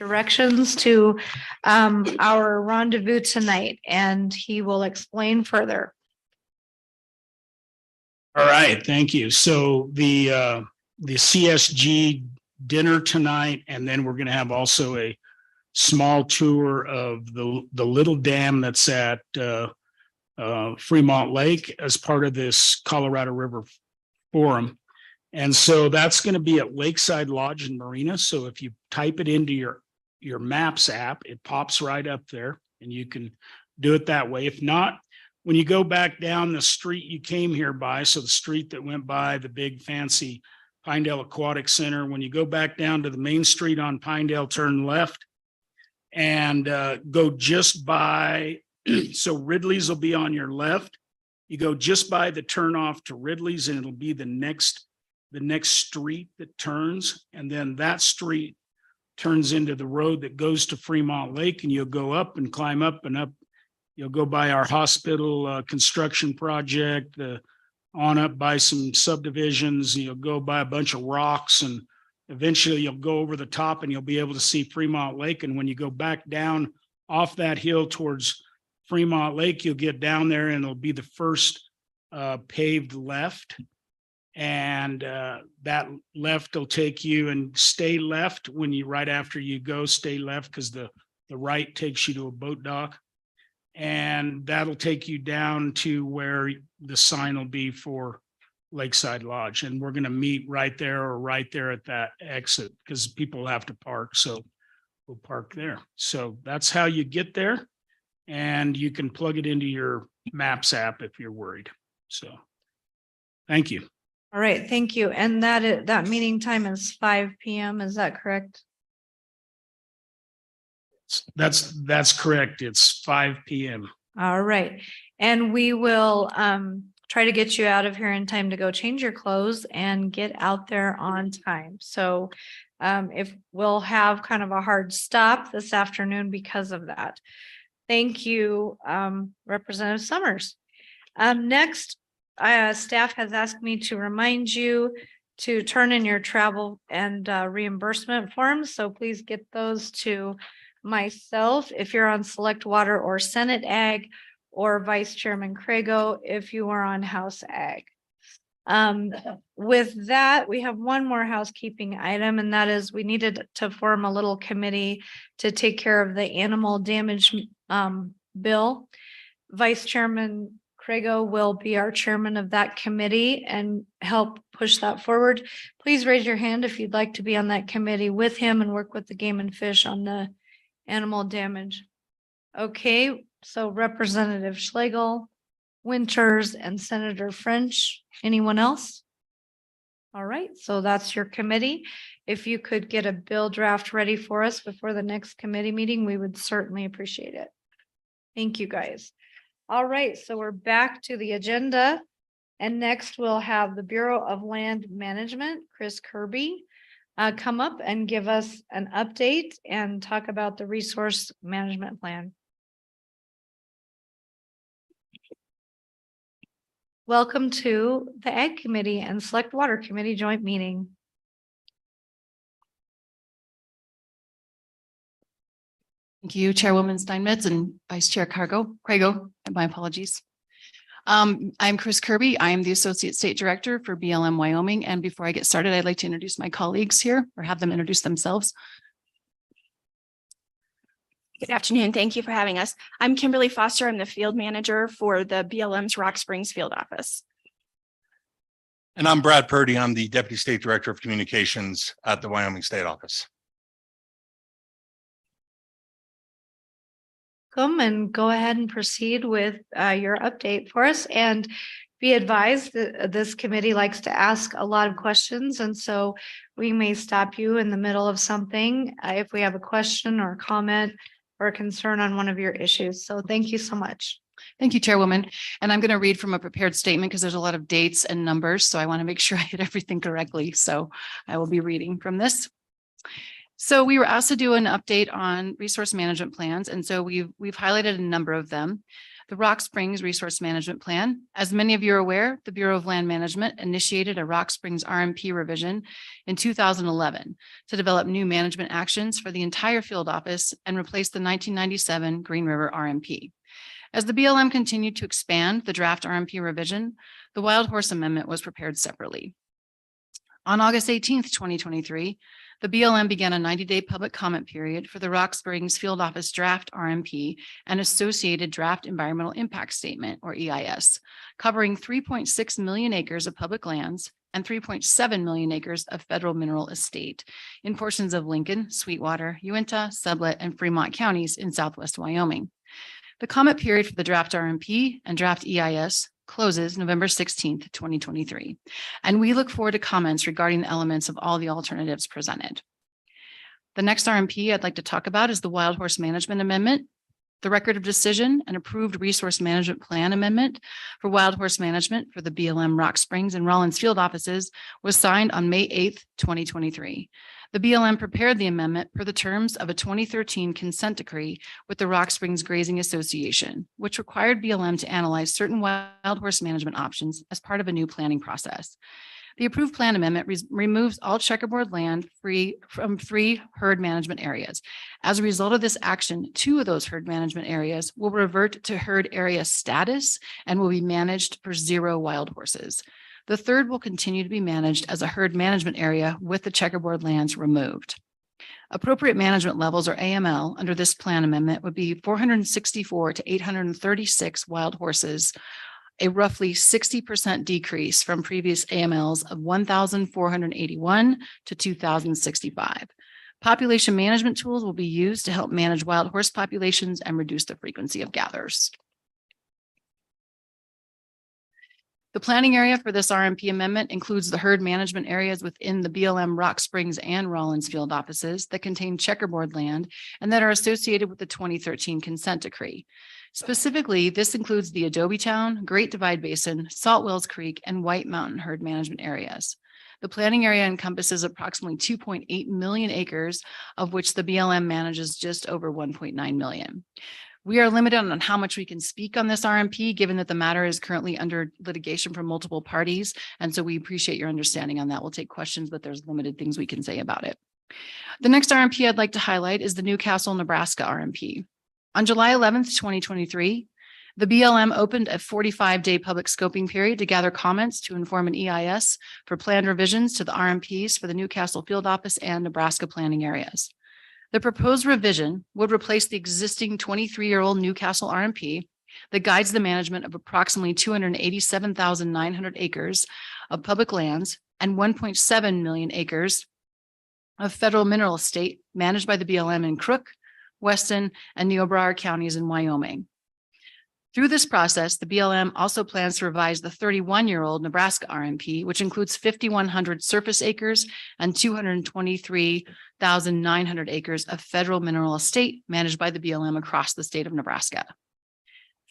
directions to our rendezvous tonight, and he will explain further. All right, thank you. So the CSG dinner tonight, and then we're going to have also a small tour of the little dam that's at Fremont Lake as part of this Colorado River Forum. And so that's going to be at Lakeside Lodge and Marina. So if you type it into your Maps app, it pops right up there and you can do it that way. If not, when you go back down the street you came here by, so the street that went by the big fancy Pinedale Aquatic Center, when you go back down to the main street on Pinedale, turn left and go just by, so Ridley's will be on your left. You go just by the turnoff to Ridley's and it'll be the next street that turns. And then that street turns into the road that goes to Fremont Lake, and you'll go up and climb up and up. You'll go by our hospital construction project, on up by some subdivisions. You'll go by a bunch of rocks, and eventually you'll go over the top and you'll be able to see Fremont Lake. And when you go back down off that hill towards Fremont Lake, you'll get down there and it'll be the first paved left. And that left will take you, and stay left when you, right after you go, stay left, because the right takes you to a boat dock. And that'll take you down to where the sign will be for Lakeside Lodge. And we're going to meet right there or right there at that exit, because people have to park. So we'll park there. So that's how you get there. And you can plug it into your Maps app if you're worried. So thank you. All right, thank you. And that meeting time is 5 p.m. Is that correct? That's correct. It's 5 p.m. All right. And we will try to get you out of here in time to go change your clothes and get out there on time. So if we'll have kind of a hard stop this afternoon because of that. Thank you, Representative Summers. Next, staff has asked me to remind you to turn in your travel and reimbursement forms. So please get those to myself if you're on Select Water or Senate Ag, or Vice Chairman Crago if you are on House Ag. With that, we have one more housekeeping item, and that is we needed to form a little committee to take care of the animal damage bill. Vice Chairman Crago will be our chairman of that committee and help push that forward. Please raise your hand if you'd like to be on that committee with him and work with the Game and Fish on the animal damage. Okay, so Representative Schlegel, Winters, and Senator French. Anyone else? All right, so that's your committee. If you could get a bill draft ready for us before the next committee meeting, we would certainly appreciate it. Thank you, guys. All right, so we're back to the agenda. And next we'll have the Bureau of Land Management, Chris Kirby, come up and give us an update and talk about the resource management plan. Welcome to the Ag Committee and Select Water Committee joint meeting. Thank you, Chairwoman Steinmetz and Vice Chair Crago, and my apologies. I'm Chris Kirby. I am the Associate State Director for BLM Wyoming. And before I get started, I'd like to introduce my colleagues here, or have them introduce themselves. Good afternoon. Thank you for having us. I'm Kimberly Foster. I'm the field manager for the BLM's Rock Springs field office. And I'm Brad Purdy. I'm the Deputy State Director of Communications at the Wyoming State Office. Come and go ahead and proceed with your update for us, and be advised that this committee likes to ask a lot of questions, and so we may stop you in the middle of something if we have a question or a comment or a concern on one of your issues. So thank you so much. Thank you, Chairwoman. And I'm going to read from a prepared statement because there's a lot of dates and numbers. So I want to make sure I hit everything correctly. So I will be reading from this. So we were asked to do an update on resource management plans. And so we've highlighted a number of them. The Rock Springs Resource Management Plan. As many of you are aware, the Bureau of Land Management initiated a Rock Springs RMP revision in 2011 to develop new management actions for the entire field office and replace the 1997 Green River RMP. As the BLM continued to expand the draft RMP revision, the Wild Horse Amendment was prepared separately. On August 18th, 2023, the BLM began a 90-day public comment period for the Rock Springs Field Office Draft RMP and associated Draft Environmental Impact Statement, or EIS, covering 3.6 million acres of public lands and 3.7 million acres of federal mineral estate in portions of Lincoln, Sweetwater, Uinta, Sublette, and Fremont counties in southwest Wyoming. The comment period for the draft RMP and draft EIS closes November 16th, 2023, and we look forward to comments regarding the elements of all the alternatives presented. The next RMP I'd like to talk about is the Wild Horse Management Amendment. The Record of Decision and Approved Resource Management Plan Amendment for Wild Horse Management for the BLM Rock Springs and Rawlins field offices was signed on May 8th, 2023. The BLM prepared the amendment per the terms of a 2013 consent decree with the Rock Springs Grazing Association, which required BLM to analyze certain wild horse management options as part of a new planning process. The approved plan amendment removes all checkerboard land from three herd management areas. As a result of this action, 2 of those herd management areas will revert to herd area status and will be managed for 0 wild horses. The third will continue to be managed as a herd management area with the checkerboard lands removed. Appropriate management levels, or AML, under this plan amendment would be 464 to 836 wild horses, a roughly 60% decrease from previous AMLs of 1,481 to 2,065. Population management tools will be used to help manage wild horse populations and reduce the frequency of gathers. The planning area for this RMP amendment includes the herd management areas within the BLM Rock Springs and Rawlins field offices that contain checkerboard land and that are associated with the 2013 consent decree. Specifically, this includes the Adobe Town, Great Divide Basin, Salt Wells Creek, and White Mountain herd management areas. The planning area encompasses approximately 2.8 million acres, of which the BLM manages just over 1.9 million. We are limited on how much we can speak on this RMP, given that the matter is currently under litigation from multiple parties. And so we appreciate your understanding on that. We'll take questions, but there's limited things we can say about it. The next RMP I'd like to highlight is the Newcastle, Nebraska RMP. On July 11th, 2023, the BLM opened a 45-day public scoping period to gather comments to inform an EIS for planned revisions to the RMPs for the Newcastle field office and Nebraska planning areas. The proposed revision would replace the existing 23-year-old Newcastle RMP that guides the management of approximately 287,900 acres of public lands and 1.7 million acres of federal mineral estate managed by the BLM in Crook, Weston, and Niobrara counties in Wyoming. Through this process, the BLM also plans to revise the 31-year-old Nebraska RMP, which includes 5,100 surface acres and 223,900 acres of federal mineral estate managed by the BLM across the state of Nebraska.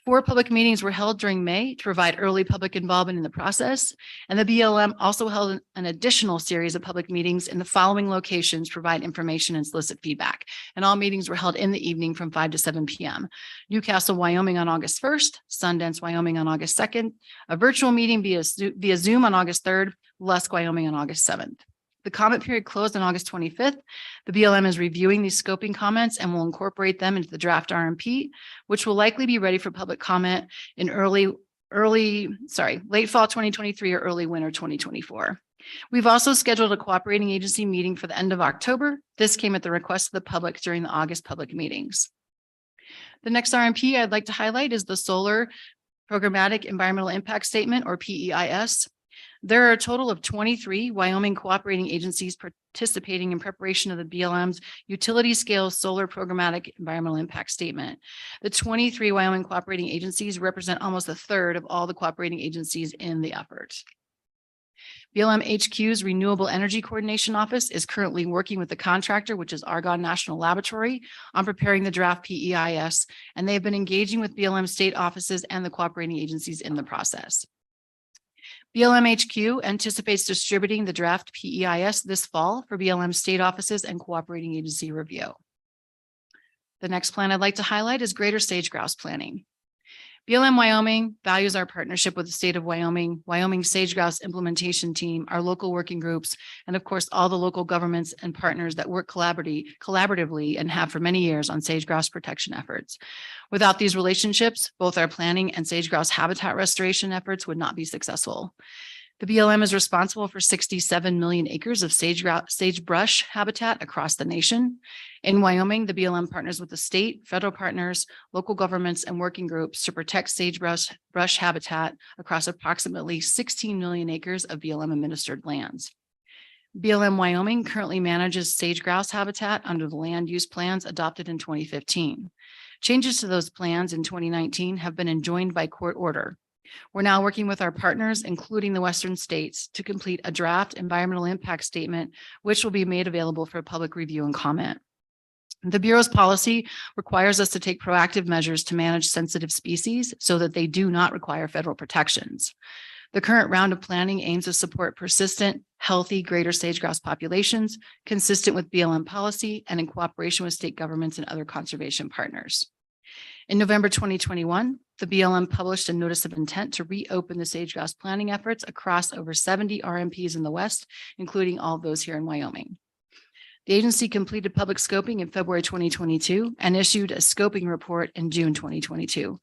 4 public meetings were held during May to provide early public involvement in the process, and the BLM also held an additional series of public meetings in the following locations to provide information and solicit feedback. And all meetings were held in the evening from 5 to 7 p.m. Newcastle, Wyoming on August 1st, Sundance, Wyoming on August 2nd, a virtual meeting via Zoom on August 3rd, Lusk, Wyoming on August 7th. The comment period closed on August 25th. The BLM is reviewing these scoping comments and will incorporate them into the draft RMP, which will likely be ready for public comment in late fall 2023 or early winter 2024. We've also scheduled a cooperating agency meeting for the end of October. This came at the request of the public during the August public meetings. The next RMP I'd like to highlight is the Solar Programmatic Environmental Impact Statement, or PEIS. There are a total of 23 Wyoming cooperating agencies participating in preparation of the BLM's utility scale solar programmatic environmental impact statement. The 23 Wyoming cooperating agencies represent almost a third of all the cooperating agencies in the effort. BLM HQ's Renewable Energy Coordination Office is currently working with the contractor, which is Argonne National Laboratory, on preparing the draft PEIS, and they have been engaging with BLM state offices and the cooperating agencies in the process. BLM HQ anticipates distributing the draft PEIS this fall for BLM state offices and cooperating agency review. The next plan I'd like to highlight is Greater Sage Grouse Planning. BLM Wyoming values our partnership with the state of Wyoming, Wyoming Sage Grouse Implementation Team, our local working groups, and of course, all the local governments and partners that work collaboratively and have for many years on sage grouse protection efforts. Without these relationships, both our planning and sage grouse habitat restoration efforts would not be successful. The BLM is responsible for 67 million acres of sagebrush habitat across the nation. In Wyoming, the BLM partners with the state, federal partners, local governments, and working groups to protect sagebrush habitat across approximately 16 million acres of BLM administered lands. BLM Wyoming currently manages sage grouse habitat under the land use plans adopted in 2015. Changes to those plans in 2019 have been enjoined by court order. We're now working with our partners, including the Western states, to complete a draft environmental impact statement, which will be made available for public review and comment. The Bureau's policy requires us to take proactive measures to manage sensitive species so that they do not require federal protections. The current round of planning aims to support persistent, healthy greater sage-grouse populations consistent with BLM policy and in cooperation with state governments and other conservation partners. In November 2021, the BLM published a notice of intent to reopen the sage-grouse planning efforts across over 70 RMPs in the West, including all of those here in Wyoming. The agency completed public scoping in February 2022 and issued a scoping report in June 2022.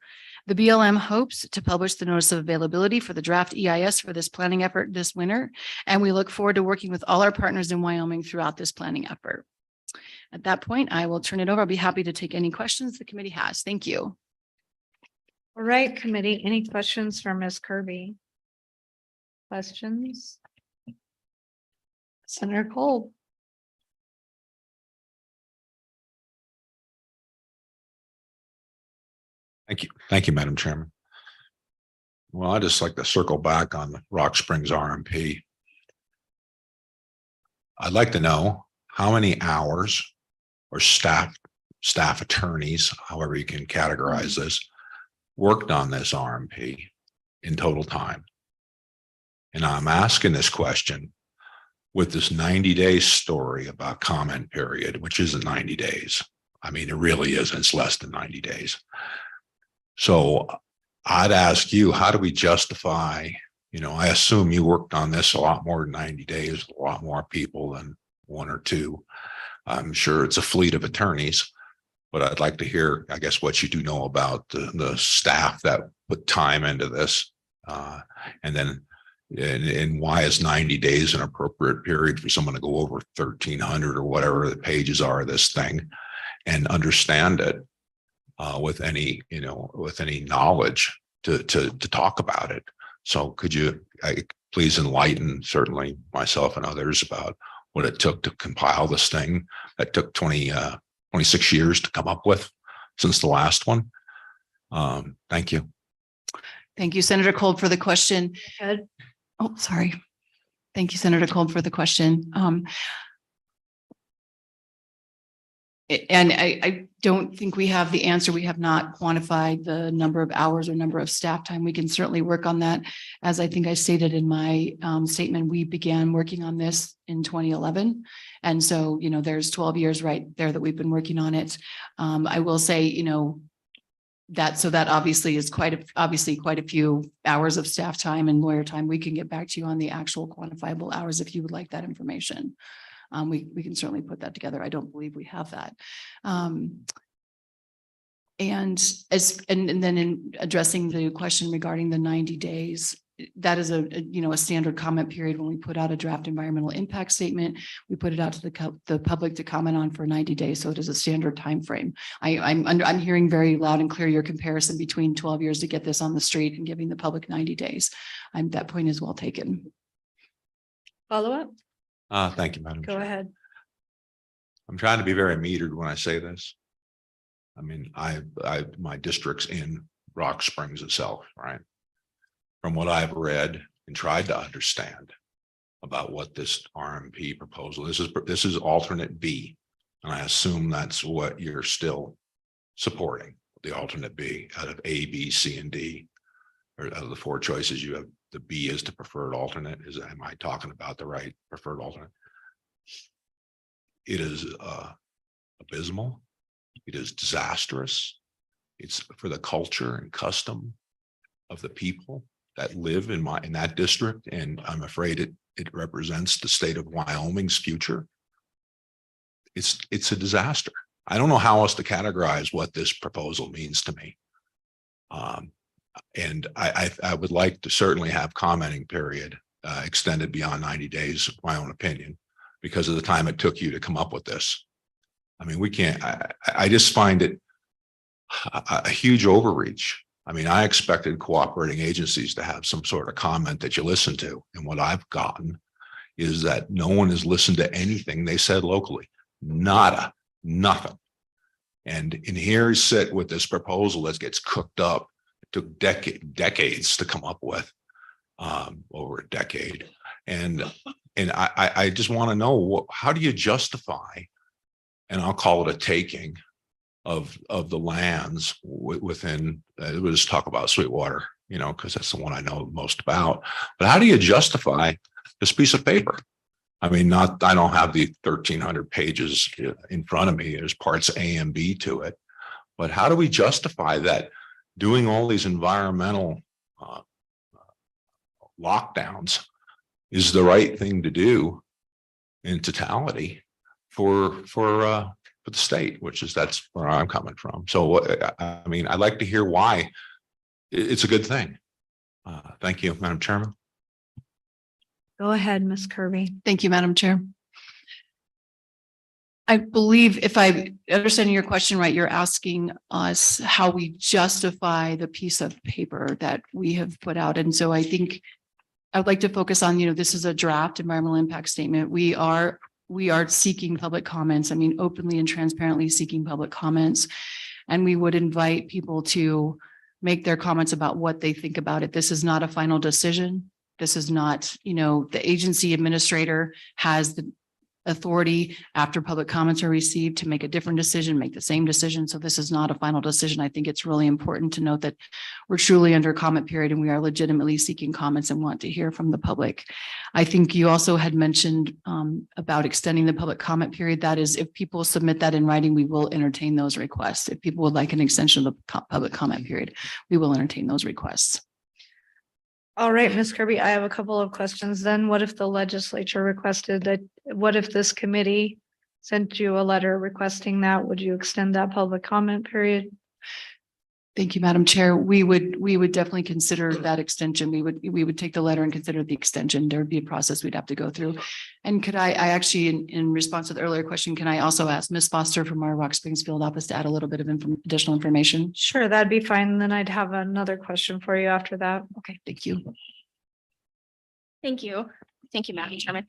The BLM hopes to publish the notice of availability for the draft EIS for this planning effort this winter, and we look forward to working with all our partners in Wyoming throughout this planning effort. At that point, I will turn it over. I'll be happy to take any questions the committee has. Thank you. All right, committee, any questions for Ms. Kirby? Questions? Senator Kolb. Thank you. Thank you, Madam Chairman. Well, I'd just like to circle back on the Rock Springs RMP. I'd like to know how many hours or staff attorneys, however you can categorize this, worked on this RMP in total time. And I'm asking this question with this 90-day story about comment period, which isn't 90 days. I mean, it really isn't. It's less than 90 days. So I'd ask you, how do we justify, I assume you worked on this a lot more than 90 days, a lot more people than one or two. I'm sure it's a fleet of attorneys, but I'd like to hear, I guess, what you do know about the staff that put time into this. And then, and why is 90 days an appropriate period for someone to go over 1,300 or whatever the pages are of this thing and understand it with any knowledge to talk about it. So could you please enlighten certainly myself and others about what it took to compile this thing that took 26 years to come up with since the last one? Thank you. Thank you, Senator Kolb, for the question. Ed? Oh, sorry. Thank you, Senator Kolb, for the question. And I don't think we have the answer. We have not quantified the number of hours or number of staff time. We can certainly work on that. As I think I stated in my statement, we began working on this in 2011. And so, there's 12 years right there that we've been working on it. I will say, that obviously is quite a few hours of staff time and lawyer time. We can get back to you on the actual quantifiable hours if you would like that information. We can certainly put that together. I don't believe we have that. And then in addressing the question regarding the 90 days, that is a standard comment period. When we put out a draft environmental impact statement, we put it out to the public to comment on for 90 days. So it is a standard time frame. I'm hearing very loud and clear your comparison between 12 years to get this on the street and giving the public 90 days. That point is well taken. Follow up? Thank you, Madam Go Chair. ahead. I'm trying to be very metered when I say this. I mean, my district's in Rock Springs itself, right? From what I've read and tried to understand about what this RMP proposal, this is alternate B. And I assume that's what you're still supporting, the alternate B out of A, B, C, and D, or out of the four choices you have. The B is the preferred alternate. Am I talking about the right preferred alternate? It is abysmal. It is disastrous. It's for the culture and custom of the people that live in that district. And I'm afraid it represents the state of Wyoming's future. It's a disaster. I don't know how else to categorize what this proposal means to me. And I would like to certainly have commenting period extended beyond 90 days, my own opinion, because of the time it took you to come up with this. I mean, we can't, I just find it a huge overreach. I mean, I expected cooperating agencies to have some sort of comment that you listen to. And what I've gotten is that no one has listened to anything they said locally. Nada, nothing. And here is sit with this proposal that gets cooked up. It took decades to come up with, over a decade. And I just want to know, how do you justify, and I'll call it a taking of the lands within, we'll just talk about Sweetwater, you know, because that's the one I know most about. But how do you justify this piece of paper? I mean, I don't have the 1,300 pages in front of me. There's parts A and B to it. But how do we justify that doing all these environmental lockdowns is the right thing to do in totality for the state, that's where I'm coming from. So, I mean, I'd like to hear why it's a good thing. Thank you, Madam Chairman. Go ahead, Ms. Kirby. Thank you, Madam Chair. I believe if I understand your question right, you're asking us how we justify the piece of paper that we have put out. And so I think I would like to focus on, this is a draft environmental impact statement. We are seeking public comments. I mean, openly and transparently seeking public comments. And we would invite people to make their comments about what they think about it. This is not a final decision. This is not, the agency administrator has the authority after public comments are received to make a different decision, make the same decision. So this is not a final decision. I think it's really important to note that we're truly under comment period and we are legitimately seeking comments and want to hear from the public. I think you also had mentioned about extending the public comment period. That is, if people submit that in writing, we will entertain those requests. If people would like an extension of the public comment period, we will entertain those requests. All right, Ms. Kirby, I have a couple of questions then. What if the legislature requested that? What if this committee sent you a letter requesting that? Would you extend that public comment period? Thank you, Madam Chair. We would definitely consider that extension. We would take the letter and consider the extension. There would be a process we'd have to go through. And could I actually, in response to the earlier question, can I also ask Ms. Foster from our Rock Springs field office to add a little bit of additional information? Sure, that'd be fine. Then I'd have another question for you after that. Okay, thank you. Thank you. Thank you, Madam Chairman.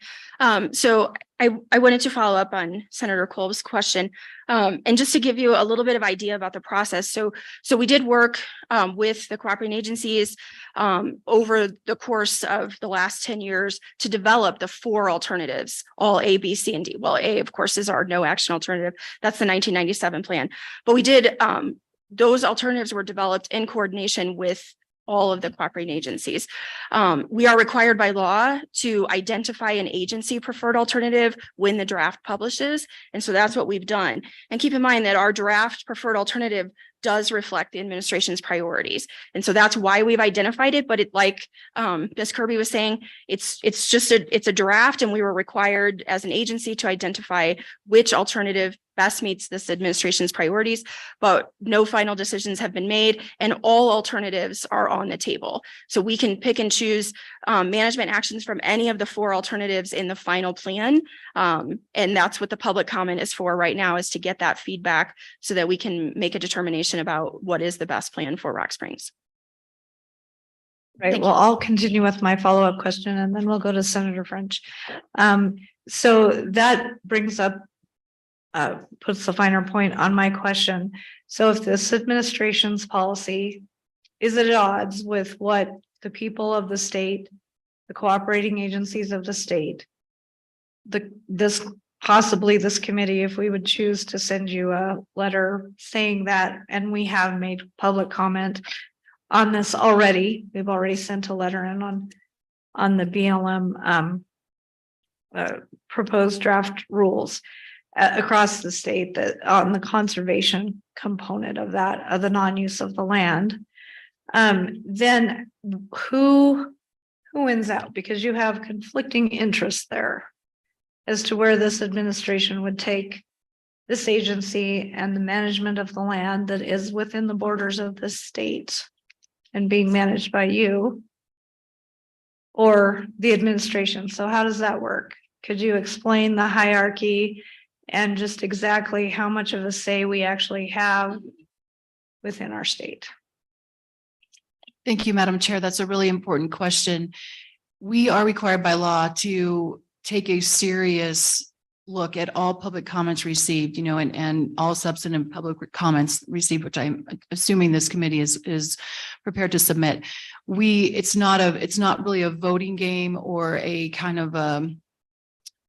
So I wanted to follow up on Senator Kolb's question, and just to give you a little bit of idea about the process. So we did work with the cooperating agencies over the course of the last 10 years to develop the 4 alternatives, all A, B, C, and D. Well, A, of course, is our no action alternative. That's the 1997 plan. But we did, those alternatives were developed in coordination with all of the cooperating agencies. We are required by law to identify an agency preferred alternative when the draft publishes. And so that's what we've done. And keep in mind that our draft preferred alternative does reflect the administration's priorities. And so that's why we've identified it. But like Ms. Kirby was saying, it's a draft, and we were required as an agency to identify which alternative best meets this administration's priorities, but no final decisions have been made and all alternatives are on the table. So we can pick and choose management actions from any of the 4 alternatives in the final plan. And that's what the public comment is for right now, is to get that feedback so that we can make a determination about what is the best plan for Rock Springs. Right. Thank Well, you. I'll continue with my follow-up question and then we'll go to Senator French. So that brings up, puts the finer point on my question. So if this administration's policy is at odds with what the people of the state, the cooperating agencies of the state, this committee, if we would choose to send you a letter saying that, and we have made public comment on this already, we've already sent a letter in on the BLM proposed draft rules. across the state that on the conservation component of that, of the non-use of the land. Then who wins out? Because you have conflicting interests there as to where this administration would take this agency and the management of the land that is within the borders of the state and being managed by you or the administration. So how does that work? Could you explain the hierarchy and just exactly how much of a say we actually have within our state? Thank you, Madam Chair. That's a really important question. We are required by law to take a serious look at all public comments received, and all substantive public comments received, which I'm assuming this committee is prepared to submit. It's not really a voting game or a kind of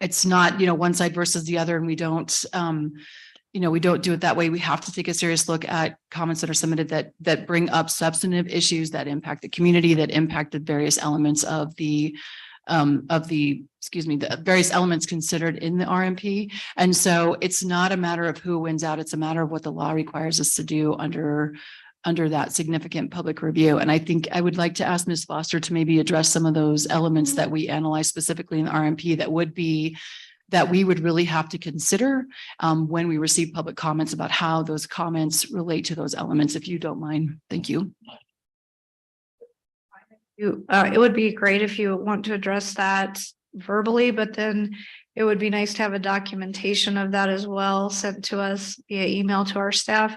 it's not, one side versus the other, and we don't do it that way. We have to take a serious look at comments that are submitted that bring up substantive issues that impact the community, that impacted various elements of the various elements considered in the RMP. And so it's not a matter of who wins out. It's a matter of what the law requires us to do under that significant public review. And I think I would like to ask Ms. Foster to maybe address some of those elements that we analyze specifically in the RMP that we would really have to consider when we receive public comments about how those comments relate to those elements, if you don't mind. Thank you. It would be great if you want to address that verbally, but then it would be nice to have a documentation of that as well sent to us via email to our staff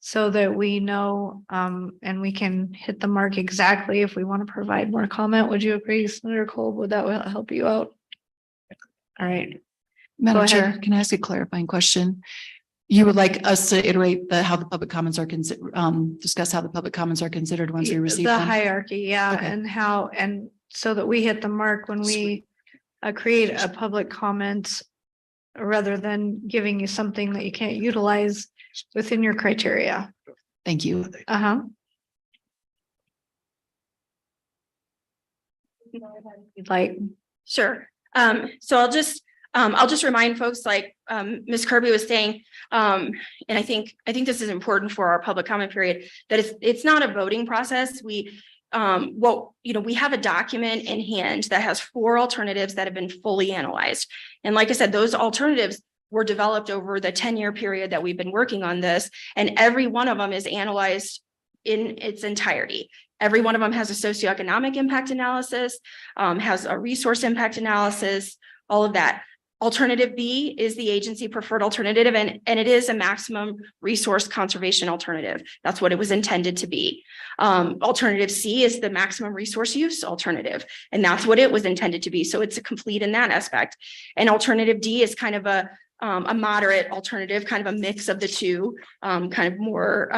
so that we know and we can hit the mark exactly if we want to provide more comment. Would you agree, Senator Kolb? Would that help you out? All right. Madam Go Chair, ahead. can I ask a clarifying question? You would like us to iterate how the public comments are discuss how the public comments are considered once we receive the them? hierarchy, yeah, Okay. and so that we hit the mark when we create a public comment rather than giving you something that you can't utilize within your criteria. Thank you. You'd like, Sure. So I'll just remind folks, like Ms. Kirby was saying, and I think this is important for our public comment period, that it's not a voting process. We have a document in hand that has 4 alternatives that have been fully analyzed. And like I said, those alternatives were developed over the 10-year period that we've been working on this, and every one of them is analyzed in its entirety. Every one of them has a socioeconomic impact analysis, has a resource impact analysis, all of that. Alternative B is the agency preferred alternative, and it is a maximum resource conservation alternative. That's what it was intended to be. Alternative C is the maximum resource use alternative, and that's what it was intended to be. So it's a complete in that aspect. And alternative D is kind of a moderate alternative, kind of a mix of the two, kind of more,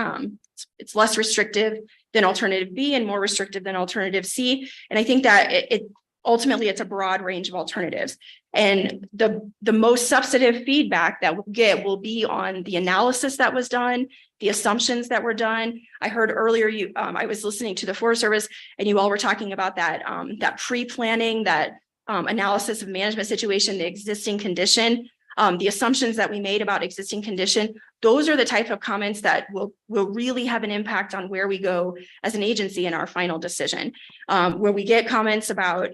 it's less restrictive than alternative B and more restrictive than alternative C. And I think that ultimately it's a broad range of alternatives. And the most substantive feedback that we'll get will be on the analysis that was done, the assumptions that were done. I heard earlier I was listening to the Forest Service, and you all were talking about that pre-planning, that analysis of management situation, the existing condition, the assumptions that we made about existing condition. Those are the type of comments that will really have an impact on where we go as an agency in our final decision. Where we get comments about,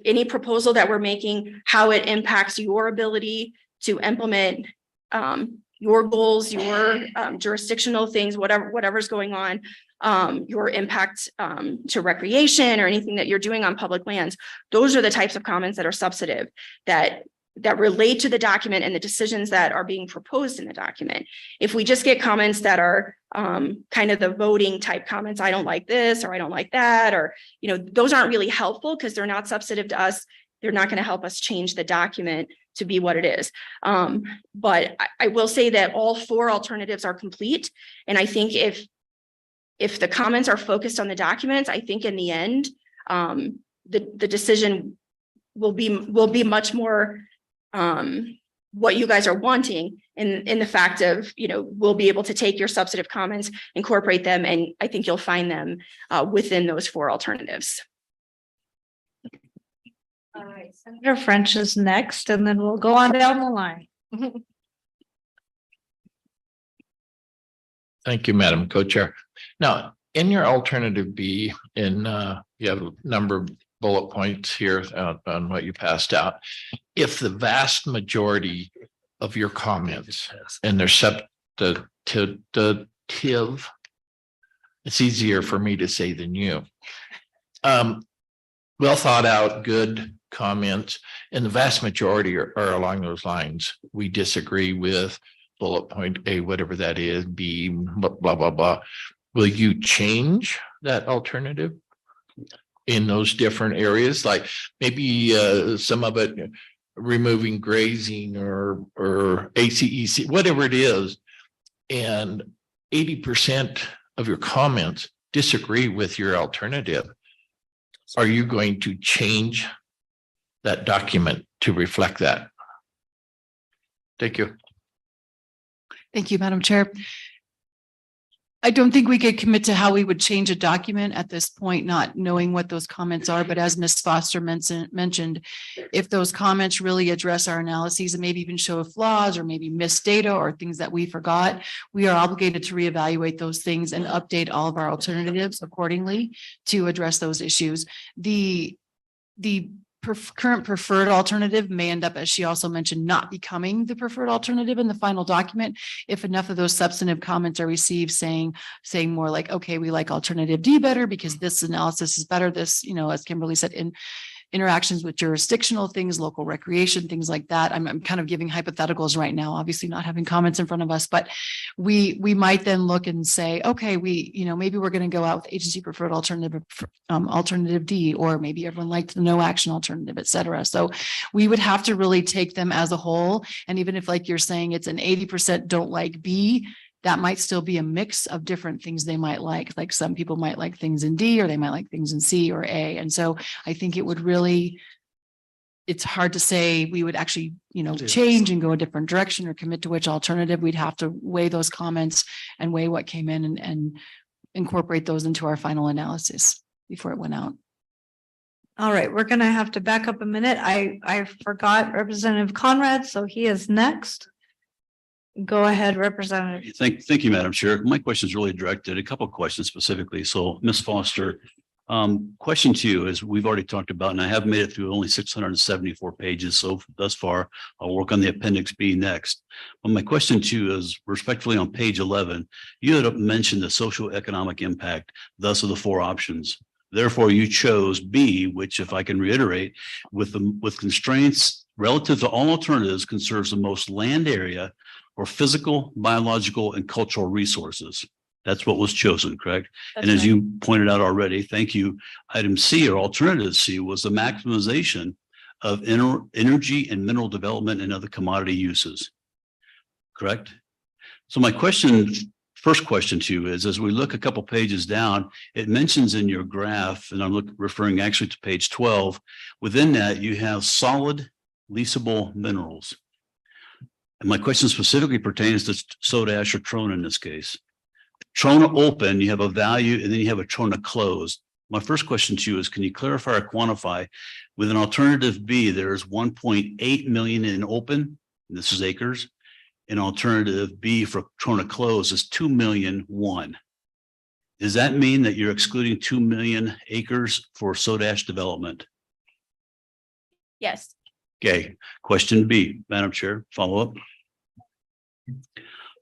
any proposal that we're making, how it impacts your ability to implement your goals, your jurisdictional things, whatever's going on, your impact to recreation or anything that you're doing on public lands. Those are the types of comments that are substantive, that relate to the document and the decisions that are being proposed in the document. If we just get comments that are kind of the voting type comments, I don't like this, or I don't like that, or, those aren't really helpful because they're not substantive to us. They're not going to help us change the document to be what it is. But I will say that all 4 alternatives are complete. And I think if the comments are focused on the documents, I think in the end, the decision will be much more what you guys are wanting in the fact of, we'll be able to take your substantive comments, incorporate them, and I think you'll find them within those 4 alternatives. all right, Senator French is next, and then we'll go on down the line. Thank you, Madam Co-Chair. Now, in your alternative B, you have a number of bullet points here on what you passed out. If the vast majority of your comments and they're substantive, it's easier for me to say than you. Well thought out, good comments, and the vast majority are along those lines. We disagree with bullet point A, whatever that is, B, blah, blah, blah. Will you change that alternative in those different areas? Like maybe some of it removing grazing or ACEC, whatever it is. And 80% of your comments disagree with your alternative. Are you going to change that document to reflect that? Thank you. Thank you, Madam Chair. I don't think we could commit to how we would change a document at this point, not knowing what those comments are. But as Ms. Foster mentioned, if those comments really address our analyses and maybe even show flaws or maybe missed data or things that we forgot, we are obligated to reevaluate those things and update all of our alternatives accordingly to address those issues. The current preferred alternative may end up, as she also mentioned, not becoming the preferred alternative in the final document. If enough of those substantive comments are received saying more like, okay, we like alternative D better because this analysis is better. This, as Kimberly said, in interactions with jurisdictional things, local recreation, things like that. I'm kind of giving hypotheticals right now, obviously not having comments in front of us, but we might then look and say, okay, maybe we're going to go out with agency preferred alternative D, or maybe everyone liked the no action alternative, et cetera. So we would have to really take them as a whole. And even if, like you're saying, it's an 80% don't like B, that might still be a mix of different things they might like. Like some people might like things in D, or they might like things in C or A. And so I think it would really, it's hard to say we would actually, change and go a different direction or commit to which alternative. We'd have to weigh those comments and weigh what came in and incorporate those into our final analysis before it went out. All right, we're gonna have to back up a minute. I forgot Representative Conrad, so he is next. Go ahead, Representative. Thank you, Madam Chair. My question is really directed, a couple of questions specifically. So Ms. Foster, question to you is, we've already talked about, and I have made it through only 674 pages so thus far. I'll work on the Appendix B next. But my question to you is, respectfully, on page 11, you had mentioned the socioeconomic impact, thus of the four options. Therefore, you chose B, which, if I can reiterate, with constraints relative to all alternatives, conserves the most land area or physical, biological, and cultural resources. That's what was chosen, correct? And as you pointed out already, thank you, item C, or alternative C, was the maximization of energy and mineral development and other commodity uses, correct? So my first question to you is, as we look a couple pages down, it mentions in your graph, and I'm referring actually to page 12, within that you have solid leasable minerals. And my question specifically pertains to soda ash or trona in this case. Trona open, you have a value, and then you have a trona closed. My first question to you is, can you clarify or quantify with an alternative B, there's 1.8 million in open, and this is acres, and alternative B for trona closed is 2,000,001. Does that mean that you're excluding 2 million acres for soda ash development? Yes. Okay, question B, Madam Chair, follow up.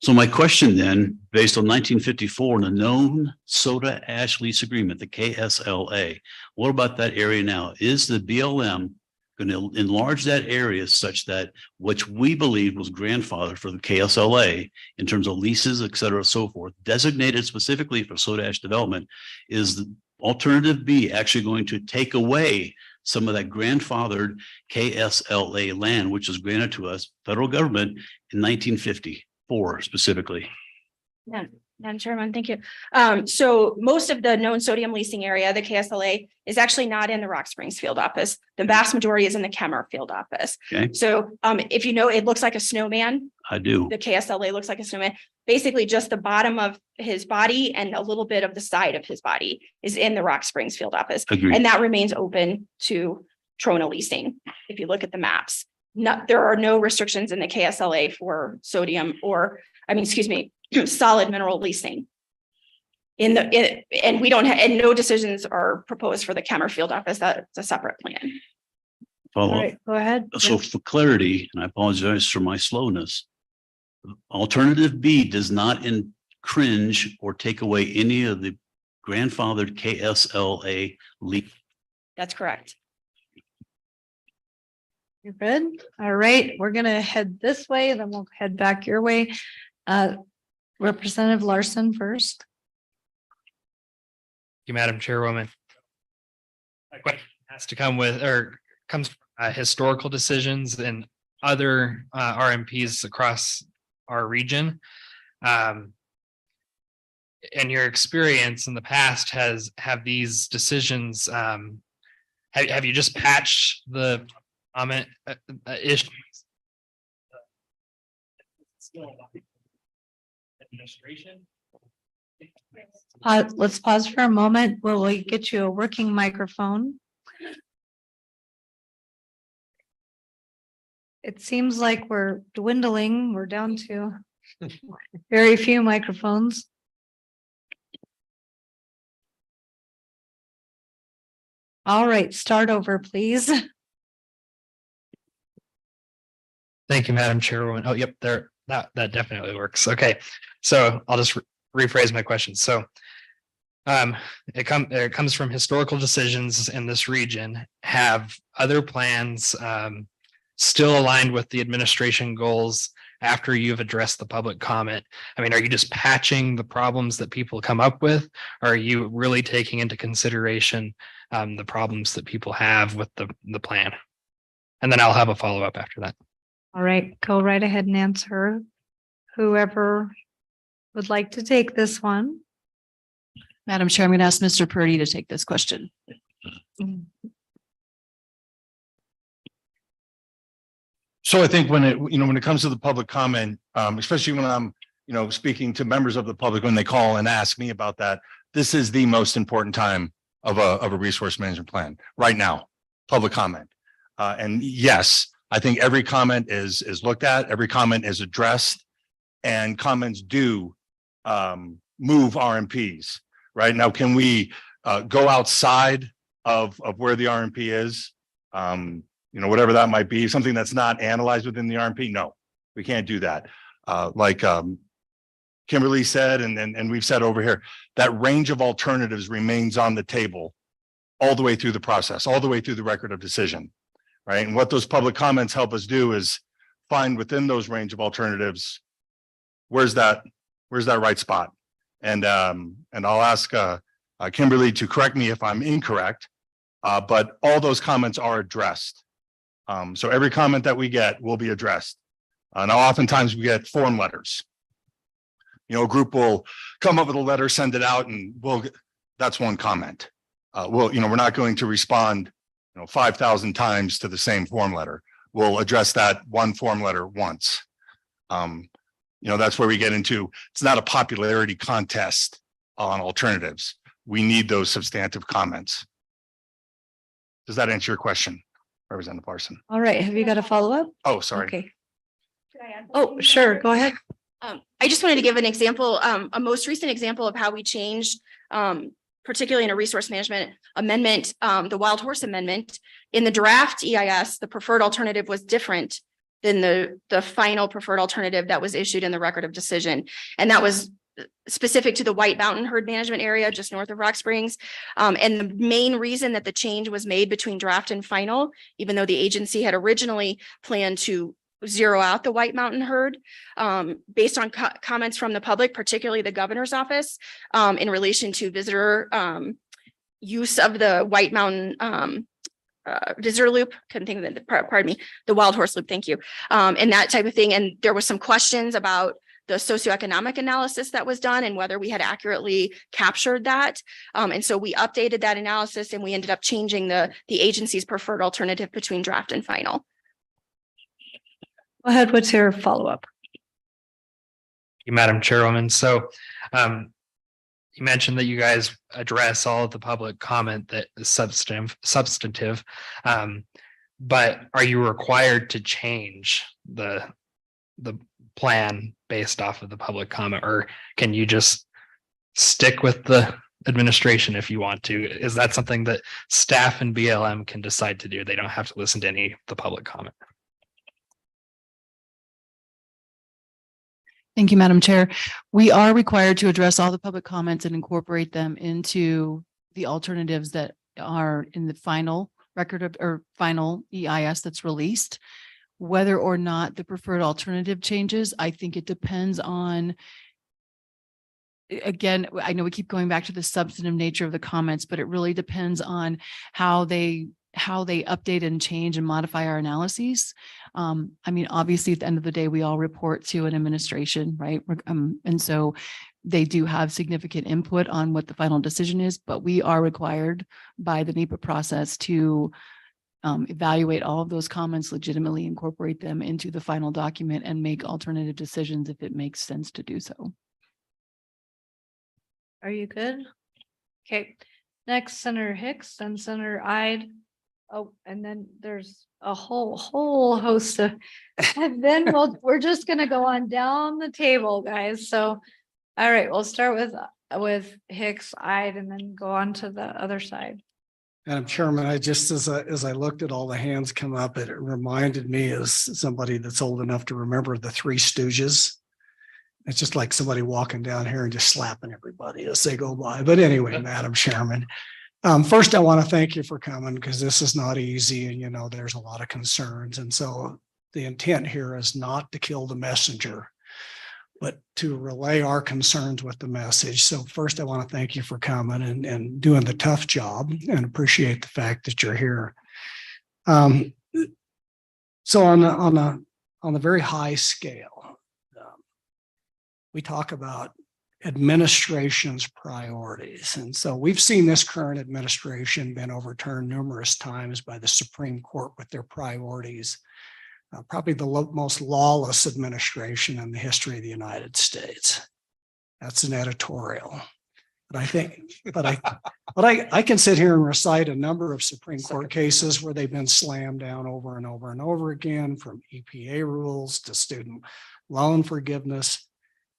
So my question then, based on 1954 and the known soda ash lease agreement, the KSLA, what about that area now? Is the BLM going to enlarge that area such that which we believe was grandfathered for the KSLA in terms of leases, et cetera, so forth, designated specifically for soda ash development, is the alternative B actually going to take away some of that grandfathered KSLA land, which was granted to us, federal government, in 1954 specifically? Yeah, Madam Chairman, thank you. So most of the known sodium leasing area, the KSLA, is actually not in the Rock Springs field office. The vast majority is in the Kemmer field office. Okay. So if you know, it looks like a snowman. I do. The KSLA looks like a snowman. Basically, just the bottom of his body and a little bit of the side of his body is in the Rock Springs field office. Agreed. And that remains open to Trona leasing, if you look at the maps. there are no restrictions in the KSLA for sodium or, excuse me, solid mineral leasing. And we don't have, and no decisions are proposed for the Kemmer Field Office. That's a separate plan. All Follow up. right, go ahead. So for clarity, and I apologize for my slowness. Alternative B does not infringe or take away any of the grandfathered KSLA leak. That's correct. You're good. All right, we're gonna head this way, then we'll head back your way. Representative Larson first. You, Madam Chairwoman. My question has to come with, or comes from historical decisions and other RMPs across our region. In your experience in the past, have these decisions, have you just patched the comment issues? Administration? Let's pause for a moment. Will we get you a working microphone? It seems like we're dwindling. We're down to very few microphones. All right, start over, please. Thank you, Madam Chairwoman. Oh, yep, there, that definitely works. Okay, so I'll just rephrase my question. So it comes from historical decisions in this region. Have other plans still aligned with the administration goals after you've addressed the public comment? I mean, are you just patching the problems that people come up with? Or are you really taking into consideration the problems that people have with the plan? And then I'll have a follow-up after that. All right, go right ahead and answer. Whoever would like to take this one. Madam Chair, I'm going to ask Mr. Purdy to take this question. So I think when it comes to the public comment, especially when I'm, speaking to members of the public, when they call and ask me about that, this is the most important time of a resource management plan right now, public comment. And yes, I think every comment is looked at, every comment is addressed, and comments do move RMPs. Right now, can we go outside of where the RMP is? Whatever that might be, something that's not analyzed within the RMP. No, we can't do that. Like Kimberly said, and we've said over here, that range of alternatives remains on the table all the way through the process, all the way through the record of decision. Right. And what those public comments help us do is find within those range of alternatives, where's that right spot? And I'll ask Kimberly to correct me if I'm incorrect, but all those comments are addressed. So every comment that we get will be addressed. Now, oftentimes we get form letters. A group will come up with a letter, send it out, and that's one comment. We're not going to respond 5,000 times to the same form letter. We'll address that one form letter once. That's where we get into, it's not a popularity contest on alternatives. We need those substantive comments. Does that answer your question, Representative Larson? All right, have you got a follow-up? Oh, sorry. Okay. Oh, sure, go ahead. I just wanted to give an example, a most recent example of how we changed, particularly in a resource management amendment, the Wild Horse Amendment. In the draft EIS, the preferred alternative was different than the final preferred alternative that was issued in the record of decision. And that was specific to the White Mountain herd management area just north of Rock Springs. And the main reason that the change was made between draft and final, even though the agency had originally planned to zero out the White Mountain herd, based on comments from the public, particularly the governor's office, in relation to visitor use of the White Mountain visitor loop, couldn't think of it, pardon me, the Wild Horse Loop, thank you, and that type of thing. And there was some questions about the socioeconomic analysis that was done and whether we had accurately captured that. And so we updated that analysis and we ended up changing the agency's preferred alternative between draft and final. Go ahead, what's your follow-up? You, Madam Chairwoman. So you mentioned that you guys address all of the public comment that is substantive. But are you required to change the plan based off of the public comment, or can you just stick with the administration if you want to? Is that something that staff and BLM can decide to do? They don't have to listen to any of the public comment. Thank you, Madam Chair. We are required to address all the public comments and incorporate them into the alternatives that are in the final record of, or final EIS that's released. Whether or not the preferred alternative changes, I think it depends on, again, I know we keep going back to the substantive nature of the comments, but it really depends on how they update and change and modify our analyses. I mean, obviously, at the end of the day, we all report to an administration, right? And so they do have significant input on what the final decision is, but we are required by the NEPA process to evaluate all of those comments, legitimately incorporate them into the final document and make alternative decisions if it makes sense to do so. Are you good? Okay, next Senator Hicks, then Senator Ide. Oh, and then there's a whole host of, and then we're just gonna go on down the table, guys. So, all right, we'll start with Hicks, Ide, and then go on to the other side. Madam Chairman, I just, as I looked at all the hands come up, it reminded me as somebody that's old enough to remember the Three Stooges. It's just like somebody walking down here and just slapping everybody as they go by. But anyway, Madam Chairman, first I want to thank you for coming, because this is not easy, and you know there's a lot of concerns. And so the intent here is not to kill the messenger, but to relay our concerns with the message. So first, I want to thank you for coming and doing the tough job, and appreciate the fact that you're here. So on the very high scale, we talk about administration's priorities. And so we've seen this current administration been overturned numerous times by the Supreme Court with their priorities. Probably the most lawless administration in the history of the United States. That's an editorial. But I think, I can sit here and recite a number of Supreme Court cases where they've been slammed down over and over and over again, from EPA rules to student loan forgiveness.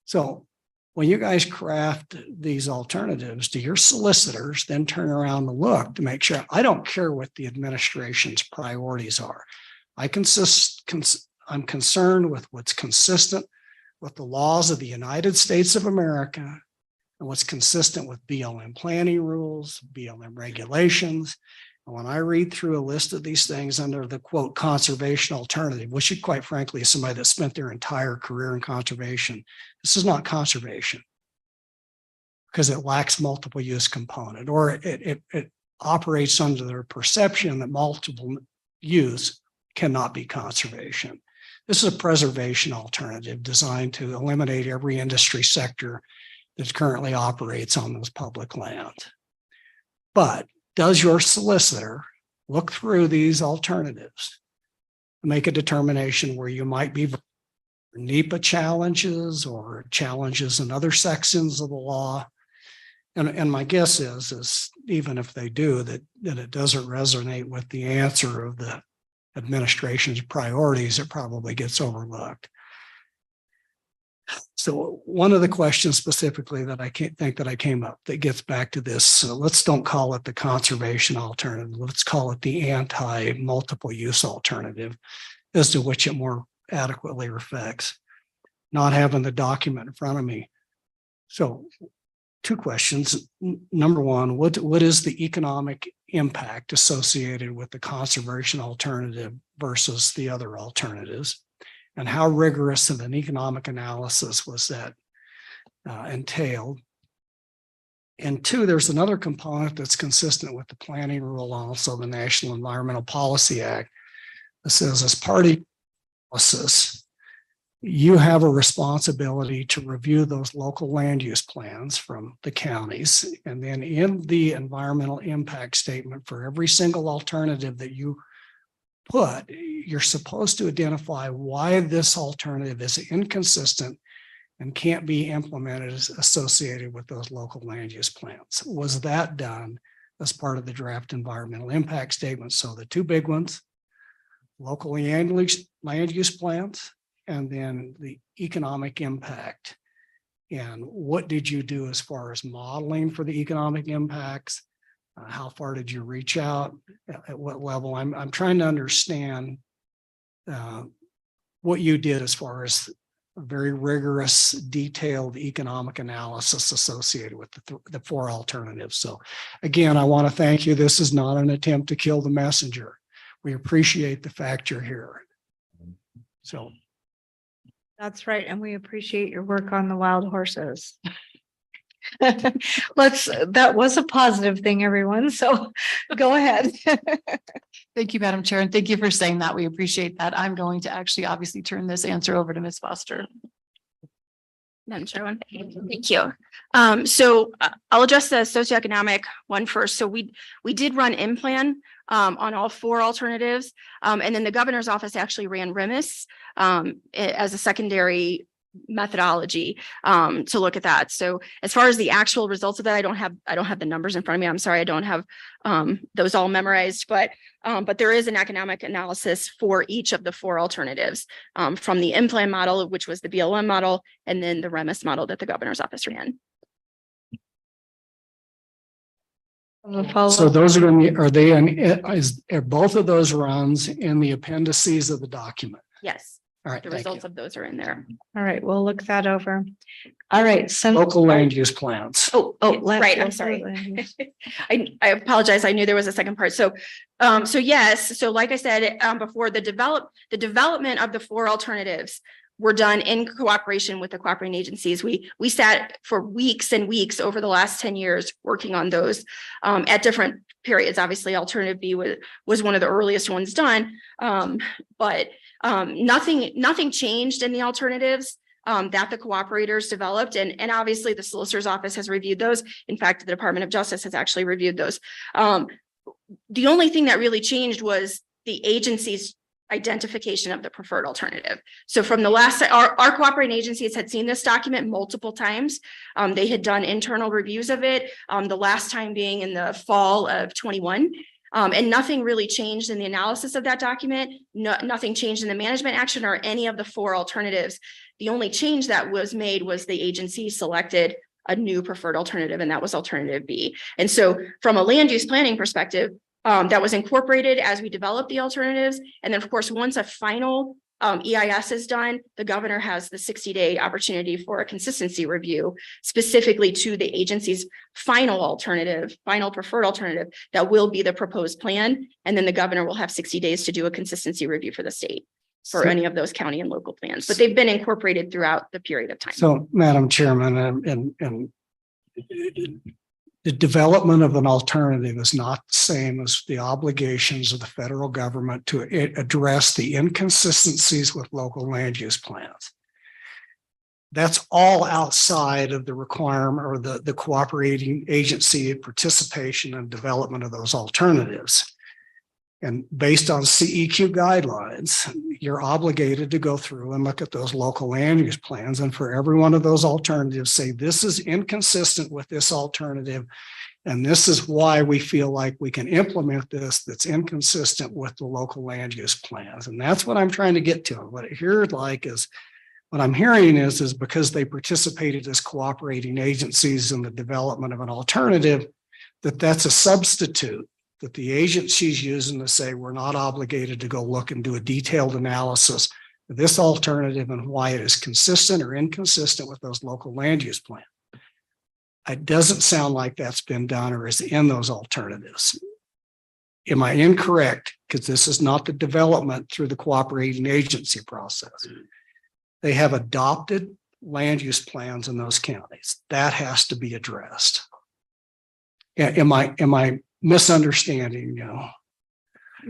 So when you guys craft these alternatives, to your solicitors then turn around and look to make sure, I don't care what the administration's priorities are. I'm concerned with what's consistent with the laws of the United States of America and what's consistent with BLM planning rules, BLM regulations. And when I read through a list of these things under the quote conservation alternative, which quite frankly is somebody that spent their entire career in conservation, this is not conservation, because it lacks multiple use component, or it operates under the perception that multiple use cannot be conservation. This is a preservation alternative designed to eliminate every industry sector that currently operates on those public land. But does your solicitor look through these alternatives and make a determination where you might be NEPA challenges or challenges in other sections of the law? And my guess is even if they do, that it doesn't resonate with the answer of the administration's priorities, it probably gets overlooked. So one of the questions specifically that I can't think that I came up that gets back to this, so let's don't call it the conservation alternative. Let's call it the anti-multiple use alternative, as to which it more adequately reflects. Not having the document in front of me. So two questions. Number one, what is the economic impact associated with the conservation alternative versus the other alternatives? And how rigorous of an economic analysis was that entailed? And two, there's another component that's consistent with the planning rule, also the National Environmental Policy Act, that says as part of analysis, you have a responsibility to review those local land use plans from the counties. And then in the environmental impact statement for every single alternative that you put, you're supposed to identify why this alternative is inconsistent and can't be implemented as associated with those local land use plans. Was that done as part of the draft environmental impact statement? So the two big ones, local land use plans, and then the economic impact. And what did you do as far as modeling for the economic impacts? How far did you reach out? At what level? I'm trying to understand what you did as far as a very rigorous, detailed economic analysis associated with the four alternatives. So again, I want to thank you. This is not an attempt to kill the messenger. We appreciate the fact you're here. So That's right. And we appreciate your work on the wild horses. That was a positive thing, everyone. So go ahead. Thank you, Madam Chair, and thank you for saying that. We appreciate that. I'm going to actually obviously turn this answer over to Ms. Foster. Madam Chairman, thank you. So I'll address the socioeconomic one first. So we did run in-plan on all four alternatives. And then the governor's office actually ran REMIS as a secondary methodology to look at that. So as far as the actual results of that, I don't have the numbers in front of me. I'm sorry, I don't have those all memorized, but there is an economic analysis for each of the four alternatives from the in-plan model, which was the BLM model, and then the REMIS model that the governor's office ran. so those are going to be, are they are both of those runs in the appendices of the document? Yes, All right, the thank results you. of those are in there. All right, we'll look that over. All right. Local land use plans. Right, I'm sorry. I apologize. I knew there was a second part. So yes, so like I said, before the development of the four alternatives were done in cooperation with the cooperating agencies. We sat for weeks and weeks over the last 10 years working on those at different periods. Obviously, alternative B was one of the earliest ones done. But nothing changed in the alternatives that the cooperators developed. And obviously the solicitor's office has reviewed those. In fact, the Department of Justice has actually reviewed those. The only thing that really changed was the agency's identification of the preferred alternative. So from the last, our cooperating agencies had seen this document multiple times. They had done internal reviews of it, the last time being in the fall of 21. And nothing really changed in the analysis of that document. Nothing changed in the management action or any of the four alternatives. The only change that was made was the agency selected a new preferred alternative, and that was alternative B. And so from a land use planning perspective, that was incorporated as we developed the alternatives. And then of course, once a final EIS is done, the governor has the 60-day opportunity for a consistency review specifically to the agency's final preferred alternative that will be the proposed plan. And then the governor will have 60 days to do a consistency review for the state for any of those county and local plans, but they've been incorporated throughout the period of time. So, Madam Chairman, and the development of an alternative is not the same as the obligations of the federal government to address the inconsistencies with local land use plans. That's all outside of the requirement or the cooperating agency participation and development of those alternatives. And based on CEQ guidelines, you're obligated to go through and look at those local land use plans. And for every one of those alternatives, say this is inconsistent with this alternative. And this is why we feel like we can implement this that's inconsistent with the local land use plans. And that's what I'm trying to get to. What I hear like is, what I'm hearing is because they participated as cooperating agencies in the development of an alternative, that's a substitute that the agency's using to say we're not obligated to go look and do a detailed analysis of this alternative and why it is consistent or inconsistent with those local land use plans. It doesn't sound like that's been done or is in those alternatives. Am I incorrect? Because this is not the development through the cooperating agency process. They have adopted land use plans in those counties. That has to be addressed. Am I misunderstanding,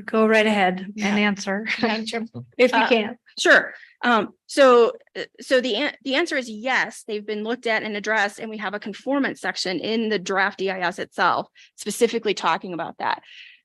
Go right ahead and answer if you can. Sure. So the answer is yes, they've been looked at and addressed, and we have a conformance section in the draft EIS itself, specifically talking about that.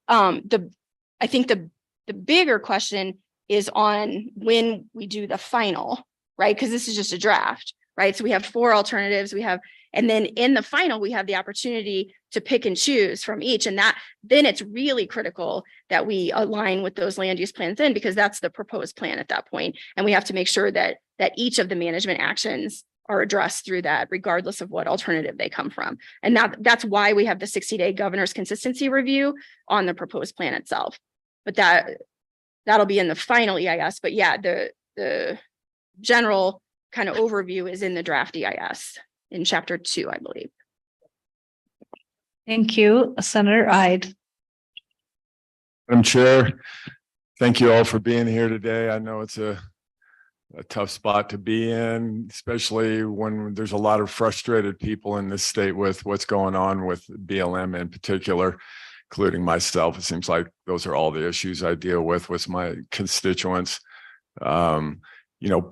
I think the bigger question is on when we do the final, right? Because this is just a draft, right? So we have four alternatives. We have And then in the final, we have the opportunity to pick and choose from each. And that then it's really critical that we align with those land use plans in, because that's the proposed plan at that point. And we have to make sure that each of the management actions are addressed through that, regardless of what alternative they come from. And that's why we have the 60-day governor's consistency review on the proposed plan itself. But that'll be in the final EIS. But yeah, the general kind of overview is in the draft EIS in chapter 2, I believe. Thank you, Senator Ide. Madam Chair, thank you all for being here today. I know it's a tough spot to be in, especially when there's a lot of frustrated people in this state with what's going on with BLM in particular, including myself. It seems like those are all the issues I deal with my constituents.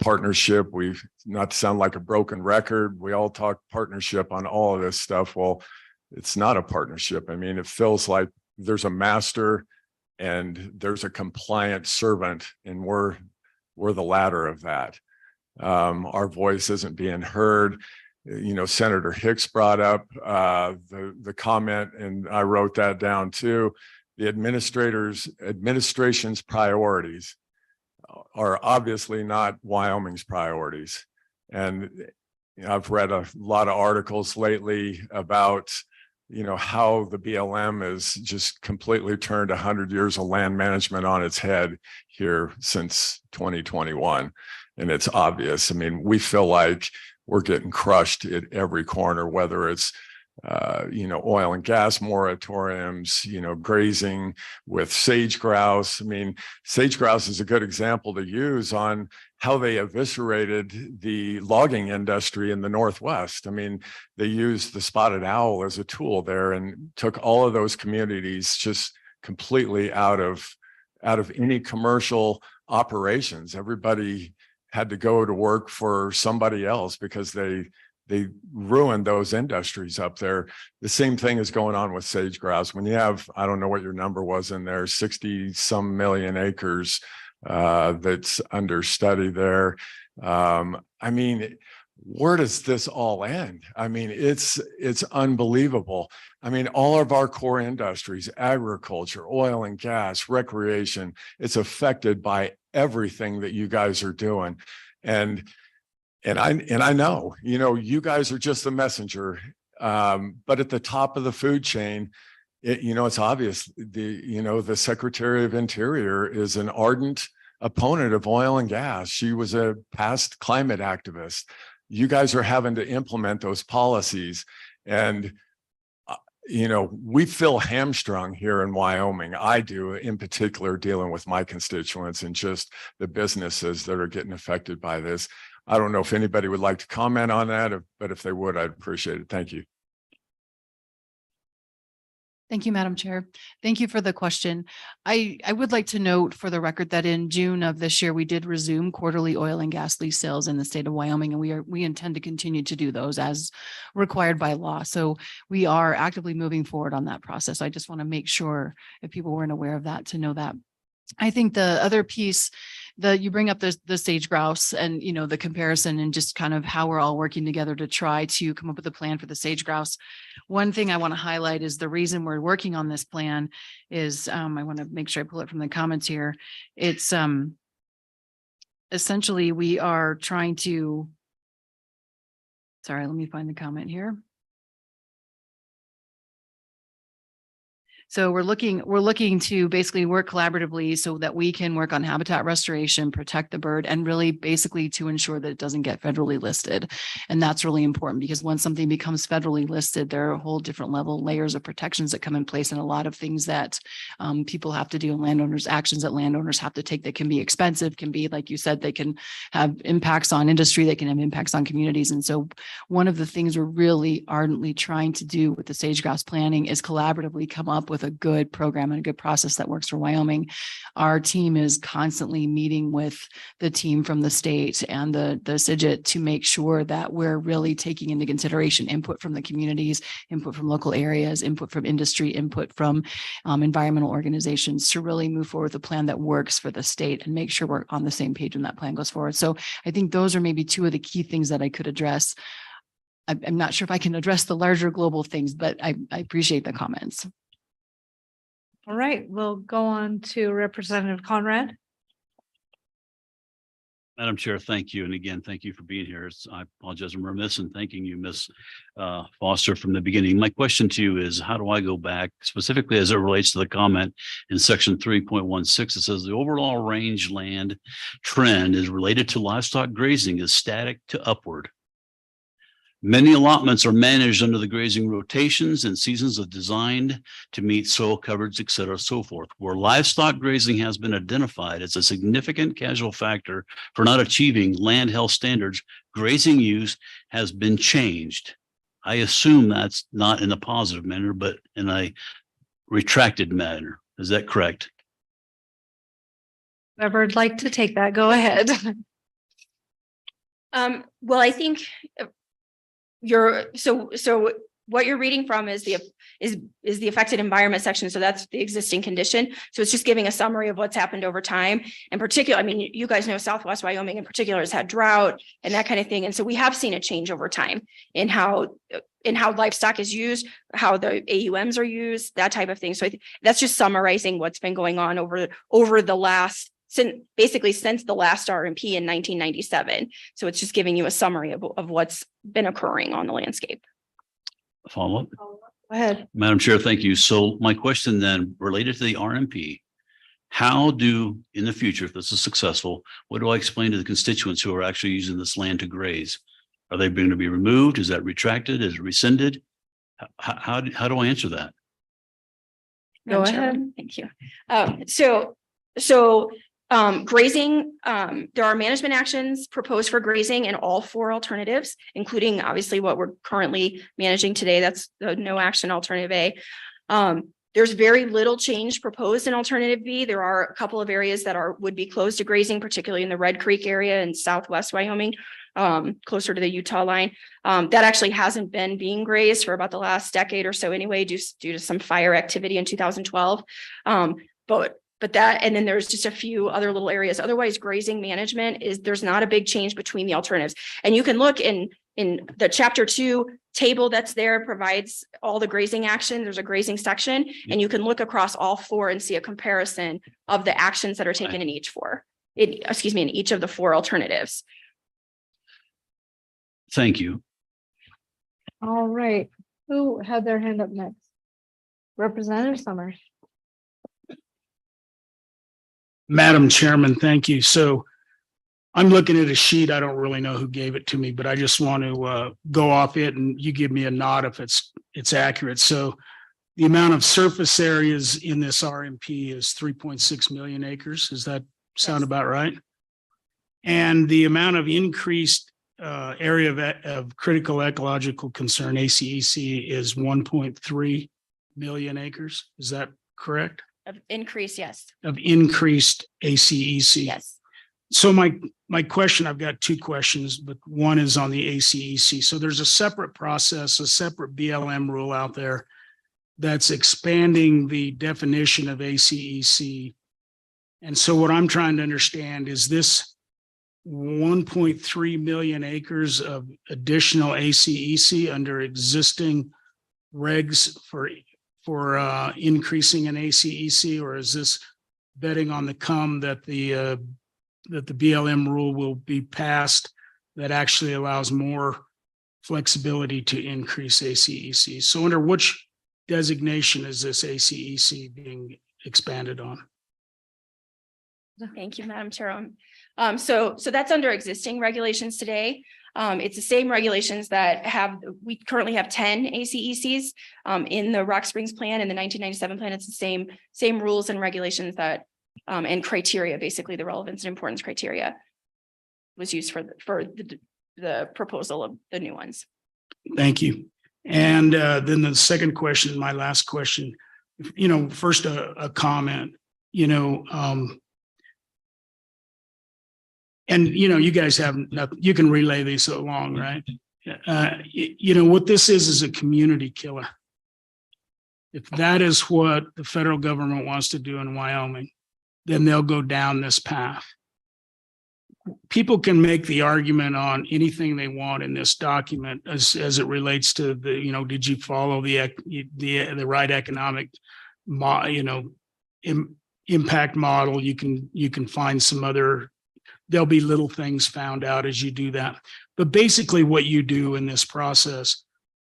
Partnership, we've not to sound like a broken record. We all talk partnership on all of this stuff. Well, it's not a partnership. I mean, it feels like there's a master and there's a compliant servant, and we're the latter of that. Our voice isn't being heard. Senator Hicks brought up the comment, and I wrote that down too. The administration's priorities are obviously not Wyoming's priorities. And I've read a lot of articles lately about how the BLM has just completely turned 100 years of land management on its head here since 2021. And it's obvious. I mean, we feel like we're getting crushed at every corner, whether it's oil and gas moratoriums, grazing with sage grouse. I mean, sage grouse is a good example to use on how they eviscerated the logging industry in the Northwest. I mean, they used the spotted owl as a tool there and took all of those communities just completely out of any commercial operations. Everybody had to go to work for somebody else because they ruined those industries up there. The same thing is going on with sage grouse. When you have, I don't know what your number was in there, 60 some million acres that's under study there. I mean, where does this all end? I mean, it's unbelievable. I mean, all of our core industries, agriculture, oil and gas, recreation, it's affected by everything that you guys are doing. And I know, you guys are just the messenger, but at the top of the food chain, it's obvious the Secretary of Interior is an ardent opponent of oil and gas. She was a past climate activist. You guys are having to implement those policies. And, we feel hamstrung here in Wyoming. I do, in particular, dealing with my constituents and just the businesses that are getting affected by this. I don't know if anybody would like to comment on that, but if they would, I'd appreciate it. Thank you. Thank you, Madam Chair. Thank you for the question. I would like to note for the record that in June of this year, we did resume quarterly oil and gas lease sales in the state of Wyoming, and we intend to continue to do those as required by law. So we are actively moving forward on that process. I just want to make sure if people weren't aware of that, to know that. I think the other piece that you bring up the sage grouse and, the comparison and just kind of how we're all working together to try to come up with a plan for the sage grouse. One thing I want to highlight is the reason we're working on this plan is, I want to make sure I pull it from the comments here. It's essentially we are trying to, sorry, let me find the comment here. So we're looking to basically work collaboratively so that we can work on habitat restoration, protect the bird, and really basically to ensure that it doesn't get federally listed. And that's really important because once something becomes federally listed, there are a whole different layers of protections that come in place, and a lot of things that people have to do, and landowners, actions that landowners have to take that can be expensive, can be, like you said, they can have impacts on industry, they can have impacts on communities. And so one of the things we're really ardently trying to do with the sage grouse planning is collaboratively come up with a good program and a good process that works for Wyoming. Our team is constantly meeting with the team from the state and the CIGIT to make sure that we're really taking into consideration input from the communities, input from local areas, input from industry, input from environmental organizations to really move forward with a plan that works for the state and make sure we're on the same page when that plan goes forward. So I think those are maybe two of the key things that I could address. I'm not sure if I can address the larger global things, but I appreciate the comments. All right, we'll go on to Representative Conrad. Madam Chair, thank you. And again, thank you for being here. I apologize, I'm remiss in thanking you, Ms. Foster, from the beginning. My question to you is, how do I go back specifically as it relates to the comment in section 3.16? It says the overall rangeland trend is related to livestock grazing is static to upward. Many allotments are managed under the grazing rotations and seasons are designed to meet soil coverage, et cetera, so forth. Where livestock grazing has been identified as a significant causal factor for not achieving land health standards, grazing use has been changed. I assume that's not in a positive manner, but in a retracted manner. Is that correct? Whoever'd like to take that, go ahead. Well, I think so what you're reading from is the affected environment section. So that's the existing condition. So it's just giving a summary of what's happened over time. In particular, I mean, you guys know Southwest Wyoming in particular has had drought and that kind of thing. And so we have seen a change over time in how livestock is used, how the AUMs are used, that type of thing. So that's just summarizing what's been going on over the last since the last RMP in 1997. So it's just giving you a summary of what's been occurring on the landscape. Follow up. Go ahead. Madam Chair, thank you. So my question then related to the RMP, how do, in the future, if this is successful, what do I explain to the constituents who are actually using this land to graze? Are they going to be removed? Is that retracted? Is it rescinded? How do I answer that? Go Madam Chair, ahead. Thank you. Grazing, there are management actions proposed for grazing in all 4 alternatives, including obviously what we're currently managing today. That's the no action alternative A. There's very little change proposed in alternative B. There are a couple of areas that would be closed to grazing, particularly in the Red Creek area in Southwest Wyoming, closer to the Utah line. That actually hasn't been being grazed for about the last decade or so anyway, due to some fire activity in 2012. But that, and then there's just a few other little areas. Otherwise, grazing management there's not a big change between the alternatives. And you can look in the chapter 2 table that's there, provides all the grazing action. There's a grazing section, and you can look across all 4 and see a comparison of the actions that are taken in each in each of the 4 alternatives. Thank you. All right. Who had their hand up next? Representative Summers. Madam Chairman, thank you. So I'm looking at a sheet. I don't really know who gave it to me, but I just want to go off it and you give me a nod if it's accurate. So the amount of surface areas in this RMP is 3.6 million acres. Does that sound about right? And the amount of increased area of critical ecological concern, ACEC, is 1.3 million acres. Is that correct? Of increase, yes. Of increased ACEC. Yes. So my question, I've got 2 questions, but one is on the ACEC. So there's a separate process, a separate BLM rule out there that's expanding the definition of ACEC. And so what I'm trying to understand is this 1.3 million acres of additional ACEC under existing regs for increasing an ACEC, or is this betting on the come that the BLM rule will be passed that actually allows more flexibility to increase ACEC? So under which designation is this ACEC being expanded on? Thank you, Madam Chair. So that's under existing regulations today. It's the same regulations that we currently have 10 ACECs in the Rock Springs plan. In the 1997 plan, it's the same rules and regulations that and criteria, basically the relevance and importance criteria was used for the proposal of the new ones. Thank you. And then the second question, my last question, first a comment, and you guys have nothing, you can relay these along, right? What this is a community killer. If that is what the federal government wants to do in Wyoming, then they'll go down this path. people can make the argument on anything they want in this document as it relates to the, did you follow the right economic impact model? You can find some other, there'll be little things found out as you do that. But basically what you do in this process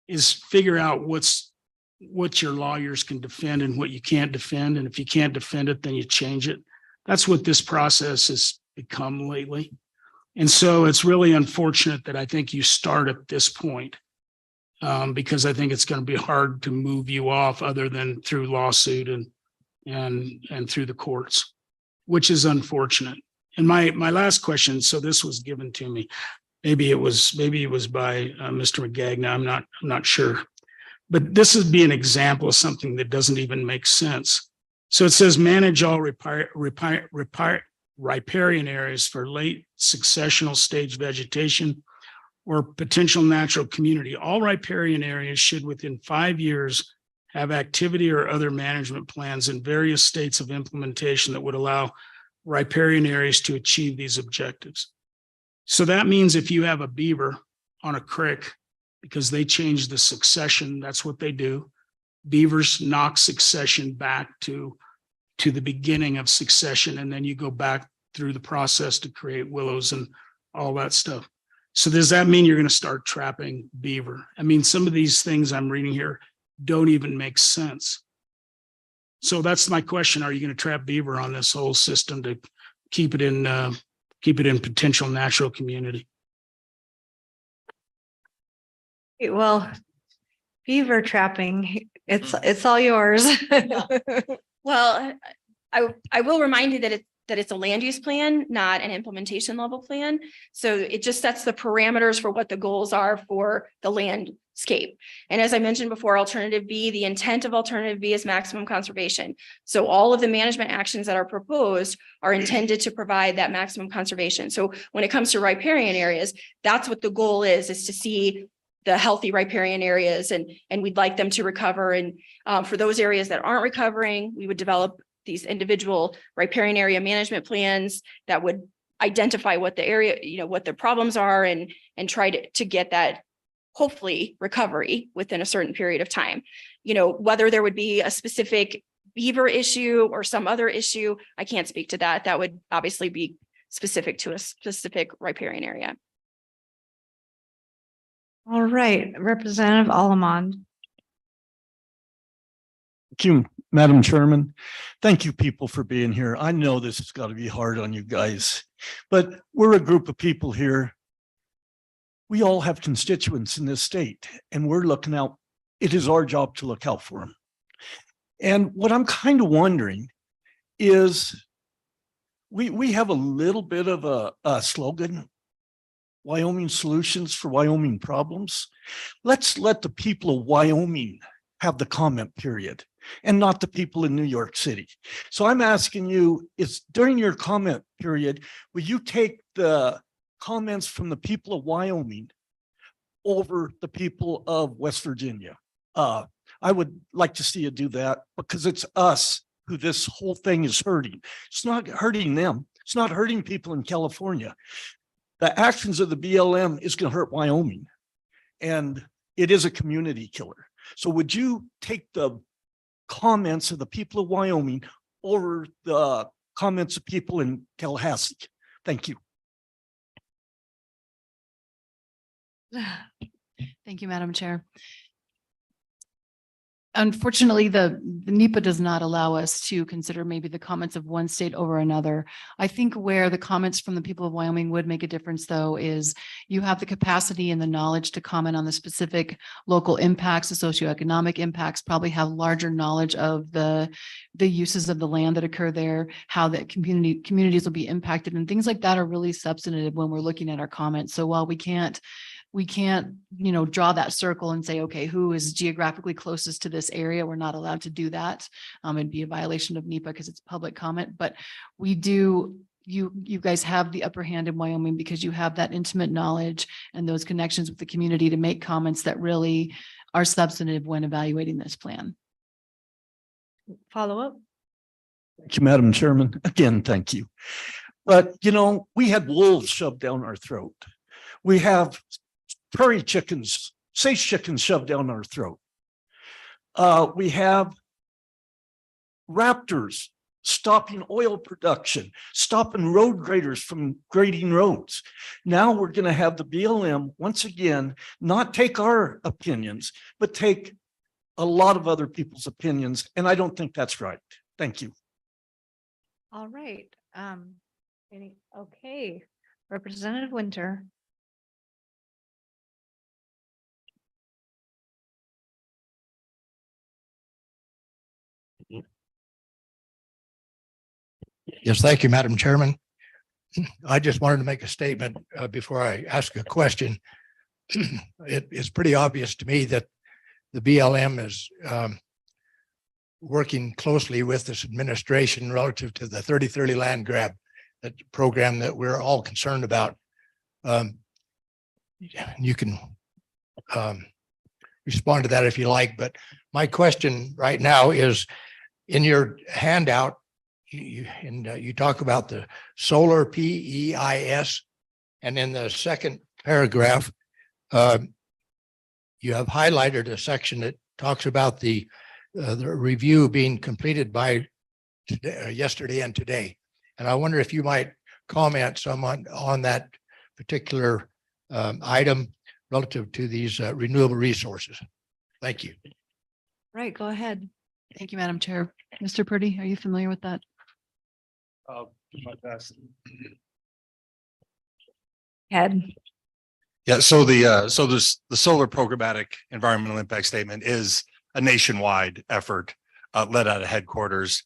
is figure out what your lawyers can defend and what you can't defend. And if you can't defend it, then you change it. That's what this process has become lately. And so it's really unfortunate that I think you start at this point, because I think it's going to be hard to move you off other than through lawsuit and through the courts, which is unfortunate. And my last question, so this was given to me. Maybe it was by Mr. McGagna. I'm not sure. But this would be an example of something that doesn't even make sense. So it says manage all riparian areas for late successional stage vegetation or potential natural community. All riparian areas should within 5 years have activity or other management plans in various states of implementation that would allow riparian areas to achieve these objectives. So that means if you have a beaver on a creek, because they change the succession, that's what they do. Beavers knock succession back to the beginning of succession, and then you go back through the process to create willows and all that stuff. So does that mean you're going to start trapping beaver? I mean, some of these things I'm reading here don't even make sense. So that's my question. Are you going to trap beaver on this whole system to keep it in potential natural community? Well, beaver trapping, it's all yours. Well, I will remind you that it's a land use plan, not an implementation level plan. So it just sets the parameters for what the goals are for the landscape. And as I mentioned before, alternative B, the intent of alternative B is maximum conservation. So all of the management actions that are proposed are intended to provide that maximum conservation. So when it comes to riparian areas, that's what the goal is to see the healthy riparian areas, and we'd like them to recover. And for those areas that aren't recovering, we would develop these individual riparian area management plans that would identify what the area, what the problems are, and try to get that hopefully recovery within a certain period of time. Whether there would be a specific beaver issue or some other issue, I can't speak to that. That would obviously be specific to a specific riparian area. All right, Representative Allemond. Thank you, Madam Chairman. Thank you, people, for being here. I know this has got to be hard on you guys, but we're a group of people here. We all have constituents in this state, and we're looking out. It is our job to look out for them. And what I'm kind of wondering is we have a little bit of a slogan, Wyoming solutions for Wyoming problems. Let's let the people of Wyoming have the comment period and not the people in New York City. So I'm asking you, is during your comment period, will you take the comments from the people of Wyoming over the people of West Virginia? I would like to see you do that, because it's us who this whole thing is hurting. It's not hurting them. It's not hurting people in California. The actions of the BLM is going to hurt Wyoming, and it is a community killer. So would you take the comments of the people of Wyoming over the comments of people in Tallahassee? Thank you. Thank you, Madam Chair. Unfortunately, the NEPA does not allow us to consider maybe the comments of one state over another. I think where the comments from the people of Wyoming would make a difference, though, is you have the capacity and the knowledge to comment on the specific local impacts, the socioeconomic impacts, probably have larger knowledge of the uses of the land that occur there, how the communities will be impacted, and things like that are really substantive when we're looking at our comments. So while we can't, draw that circle and say, okay, who is geographically closest to this area? We're not allowed to do that. It'd be a violation of NEPA because it's public comment, but we do, you guys have the upper hand in Wyoming because you have that intimate knowledge and those connections with the community to make comments that really are substantive when evaluating this plan. Follow up. Thank you, Madam Chairman. Again, thank you. But, you know, we had wolves shoved down our throat. We have prairie chickens, sage chickens shoved down our throat. We have raptors stopping oil production, stopping road graders from grading roads. Now we're going to have the BLM once again, not take our opinions, but take a lot of other people's opinions. And I don't think that's right. Thank you. All right. Okay, Representative Winter. Yes, thank you, Madam Chairman. I just wanted to make a statement before I ask a question. It is pretty obvious to me that the BLM is working closely with this administration relative to the 30/30 land grab, that program that we're all concerned about. You can respond to that if you like, but my question right now is, in your handout, you talk about the solar PEIS, and in the second paragraph, you have highlighted a section that talks about the review being completed by yesterday and today. And I wonder if you might comment some on that particular item relative to these renewable resources. Thank you. Right, go ahead. Thank you, Madam Chair. Mr. Purdy, are you familiar with that? My best. Head. Yeah, so the solar programmatic environmental impact statement is a nationwide effort led out of headquarters.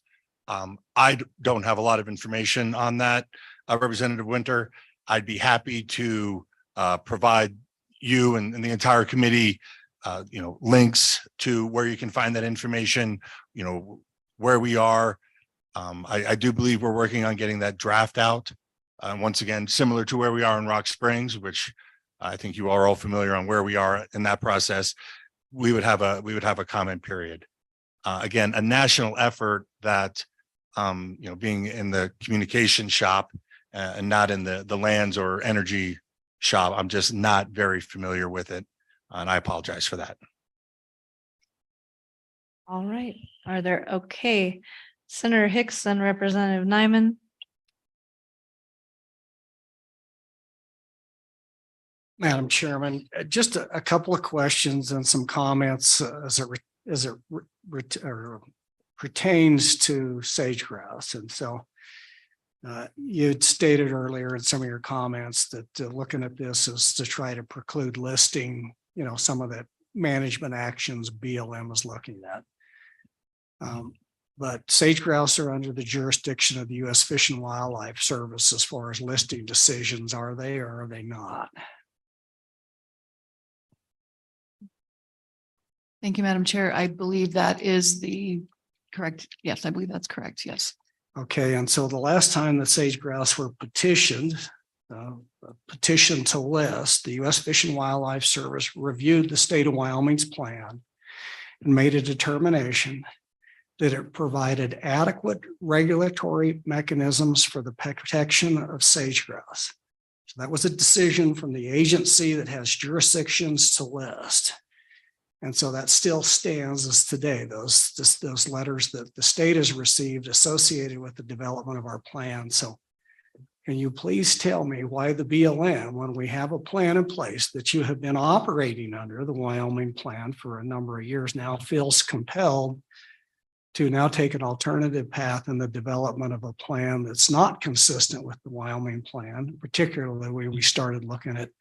I don't have a lot of information on that, Representative Winter. I'd be happy to provide you and the entire committee, links to where you can find that information, where we are. I do believe we're working on getting that draft out. Once again, similar to where we are in Rock Springs, which I think you are all familiar on where we are in that process. We would have a comment period. Again, a national effort that, being in the communication shop and not in the lands or energy shop, I'm just not very familiar with it. And I apologize for that. All right, okay. Senator Hicks and Representative Nyman. Madam Chairman, just a couple of questions and some comments as it pertains to sage grouse. And so you'd stated earlier in some of your comments that looking at this is to try to preclude listing, some of the management actions BLM is looking at. But sage grouse are under the jurisdiction of the U.S. Fish and Wildlife Service as far as listing decisions. Are they or are they not? Thank you, Madam Chair. I believe that is the correct. Yes, I believe that's correct. Yes. Okay, and so the last time that sage grouse were petitioned to list, the U.S. Fish and Wildlife Service reviewed the state of Wyoming's plan and made a determination that it provided adequate regulatory mechanisms for the protection of sage grouse. So that was a decision from the agency that has jurisdictions to list. And so that still stands as today, those letters that the state has received associated with the development of our plan. So can you please tell me why the BLM, when we have a plan in place that you have been operating under, the Wyoming plan for a number of years now, feels compelled to now take an alternative path in the development of a plan that's not consistent with the Wyoming plan, particularly when we started looking at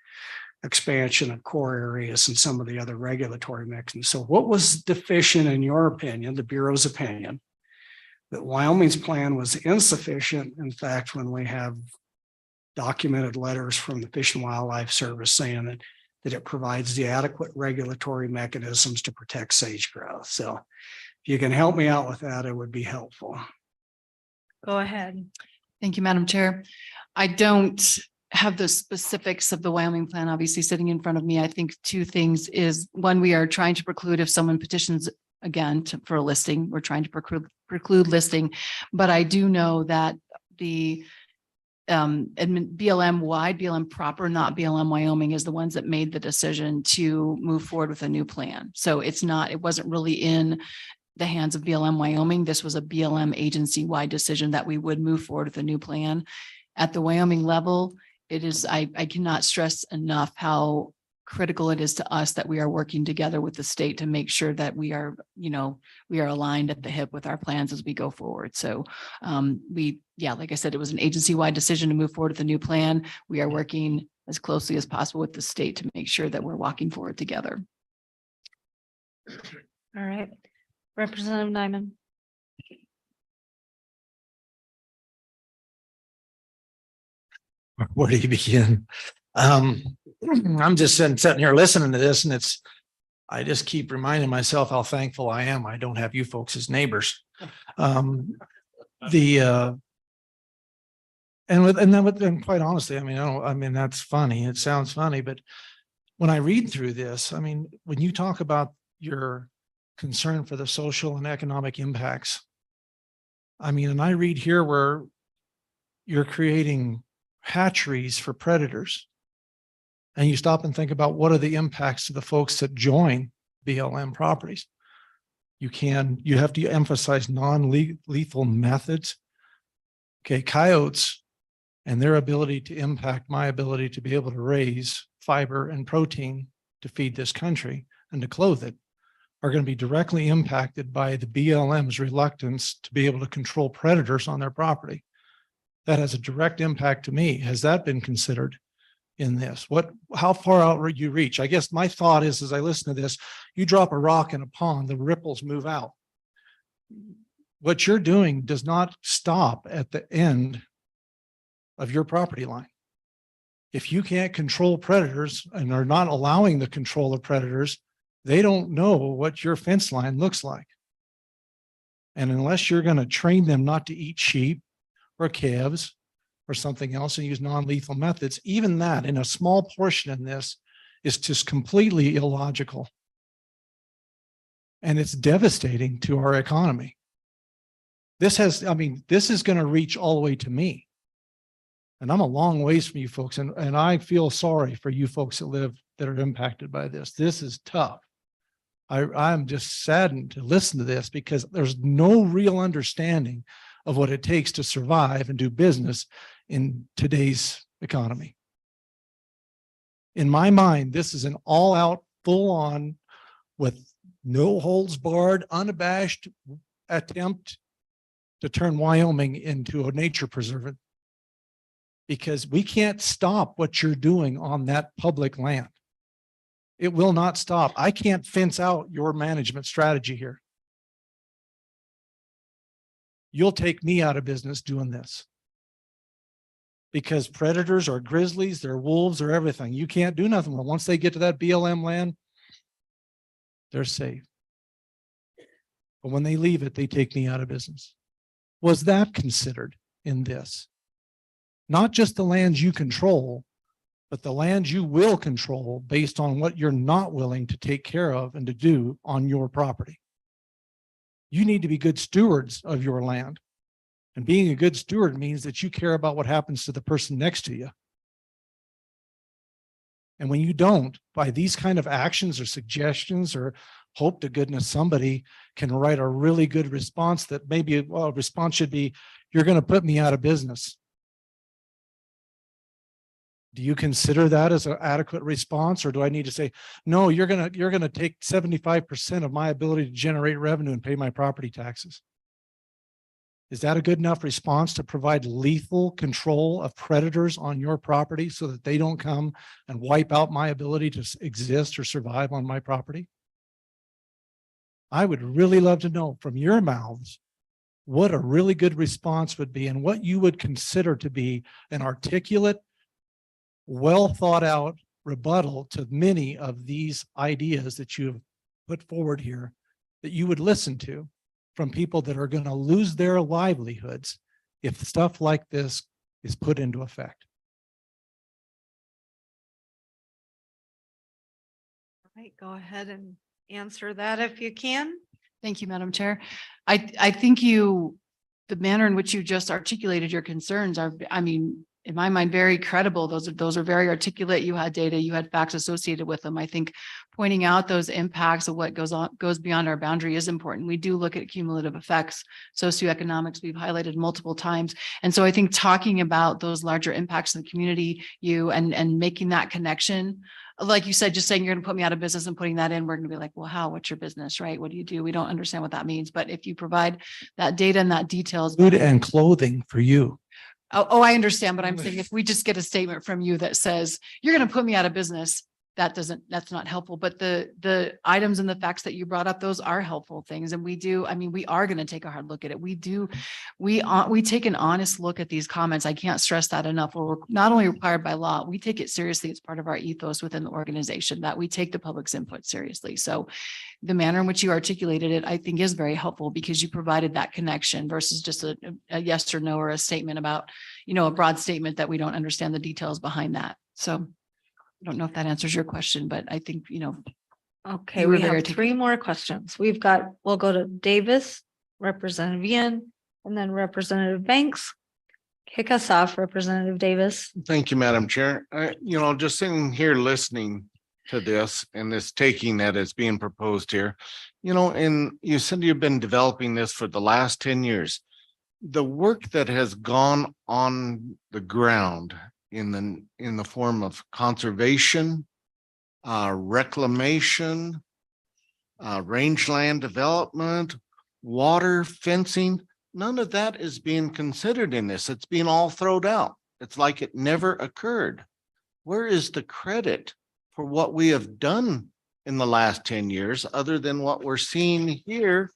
expansion of core areas and some of the other regulatory mechanisms. So what was deficient in your opinion, the Bureau's opinion, that Wyoming's plan was insufficient? In fact, when we have documented letters from the Fish and Wildlife Service saying that it provides the adequate regulatory mechanisms to protect sage grouse. So if you can help me out with that, it would be helpful. Go ahead. Thank you, Madam Chair. I don't have the specifics of the Wyoming plan obviously sitting in front of me. I think two things is, one, we are trying to preclude if someone petitions again for a listing, we're trying to preclude listing. But I do know that the BLM wide, BLM proper, not BLM Wyoming, is the ones that made the decision to move forward with a new plan. So it wasn't really in the hands of BLM Wyoming. This was a BLM agency wide decision that we would move forward with a new plan. At the Wyoming level, it is, I cannot stress enough how critical it is to us that we are working together with the state to make sure that we are aligned at the hip with our plans as we go forward. So like I said, it was an agency-wide decision to move forward with a new plan. We are working as closely as possible with the state to make sure that we're walking forward together. All right. Representative Nyman. Where do you begin? I'm just sitting here listening to this, and I just keep reminding myself how thankful I am I don't have you folks as neighbors. And quite honestly, I mean, that's funny. It sounds funny, but when I read through this, I mean, when you talk about your concern for the social and economic impacts, I mean, and I read here where you're creating hatcheries for predators, and you stop and think about what are the impacts to the folks that join BLM properties. You have to emphasize non-lethal methods. Okay, coyotes and their ability to impact my ability to be able to raise fiber and protein to feed this country and to clothe it are going to be directly impacted by the BLM's reluctance to be able to control predators on their property. That has a direct impact to me. Has that been considered in this? How far out would you reach? I guess my thought is, as I listen to this, you drop a rock in a pond, the ripples move out. What you're doing does not stop at the end of your property line. If you can't control predators and are not allowing the control of predators, they don't know what your fence line looks like. And unless you're going to train them not to eat sheep or calves or something else and use non-lethal methods, even that in a small portion in this is just completely illogical. And it's devastating to our economy. This is going to reach all the way to me. And I'm a long ways from you folks. And I feel sorry for you folks that are impacted by this. This is tough. I'm just saddened to listen to this because there's no real understanding of what it takes to survive and do business in today's economy. In my mind, this is an all-out, full-on, with no holds barred, unabashed attempt to turn Wyoming into a nature preserve, because we can't stop what you're doing on that public land. It will not stop. I can't fence out your management strategy here. You'll take me out of business doing this. Because predators are grizzlies, they're wolves, they're everything. You can't do nothing. Once they get to that BLM land, they're safe. But when they leave it, they take me out of business. Was that considered in this? Not just the lands you control, but the lands you will control based on what you're not willing to take care of and to do on your property. You need to be good stewards of your land. And being a good steward means that you care about what happens to the person next to you. And when you don't, by these kind of actions or suggestions, or hope to goodness somebody can write a really good response that maybe a response should be, you're going to put me out of business. Do you consider that as an adequate response, or do I need to say, no, you're going to take 75% of my ability to generate revenue and pay my property taxes? Is that a good enough response to provide lethal control of predators on your property so that they don't come and wipe out my ability to exist or survive on my property? I would really love to know from your mouths what a really good response would be and what you would consider to be an articulate, well thought out rebuttal to many of these ideas that you have put forward here, that you would listen to from people that are going to lose their livelihoods if stuff like this is put into effect. All right, go ahead and answer that if you can. Thank you, Madam Chair. I think the manner in which you just articulated your concerns are, in my mind, very credible. Those are very articulate. You had data, you had facts associated with them. I think pointing out those impacts of what goes beyond our boundary is important. We do look at cumulative effects, socioeconomics, we've highlighted multiple times. And so I think talking about those larger impacts in the community, and making that connection, like you said, just saying you're going to put me out of business and putting that in, we're going to be like, well, how, what's your business, right? What do you do? We don't understand what that means. But if you provide that data and that details. Food and clothing for you. Oh, I understand, but I'm saying if we just get a statement from you that says you're going to put me out of business, that's not helpful. But the items and the facts that you brought up, those are helpful things. And we are going to take a hard look at it. We take an honest look at these comments. I can't stress that enough. We're not only required by law, we take it seriously. It's part of our ethos within the organization that we take the public's input seriously. So the manner in which you articulated it, I think is very helpful because you provided that connection versus just a yes or no or a statement about, a broad statement that we don't understand the details behind that. So I don't know if that answers your question, but I think, Okay, You were we very have 3 more questions. We'll go to Davis, Representative Ian, and then Representative Banks. Kick us off, Representative Davis. Thank you, Madam Chair. Just sitting here listening to this and this taking that is being proposed here, and you said you've been developing this for the last 10 years. The work that has gone on the ground in the form of conservation, reclamation, rangeland development, water fencing, none of that is being considered in this. It's being all thrown out. It's like it never occurred. Where is the credit for what we have done in the last 10 years, other than what we're seeing here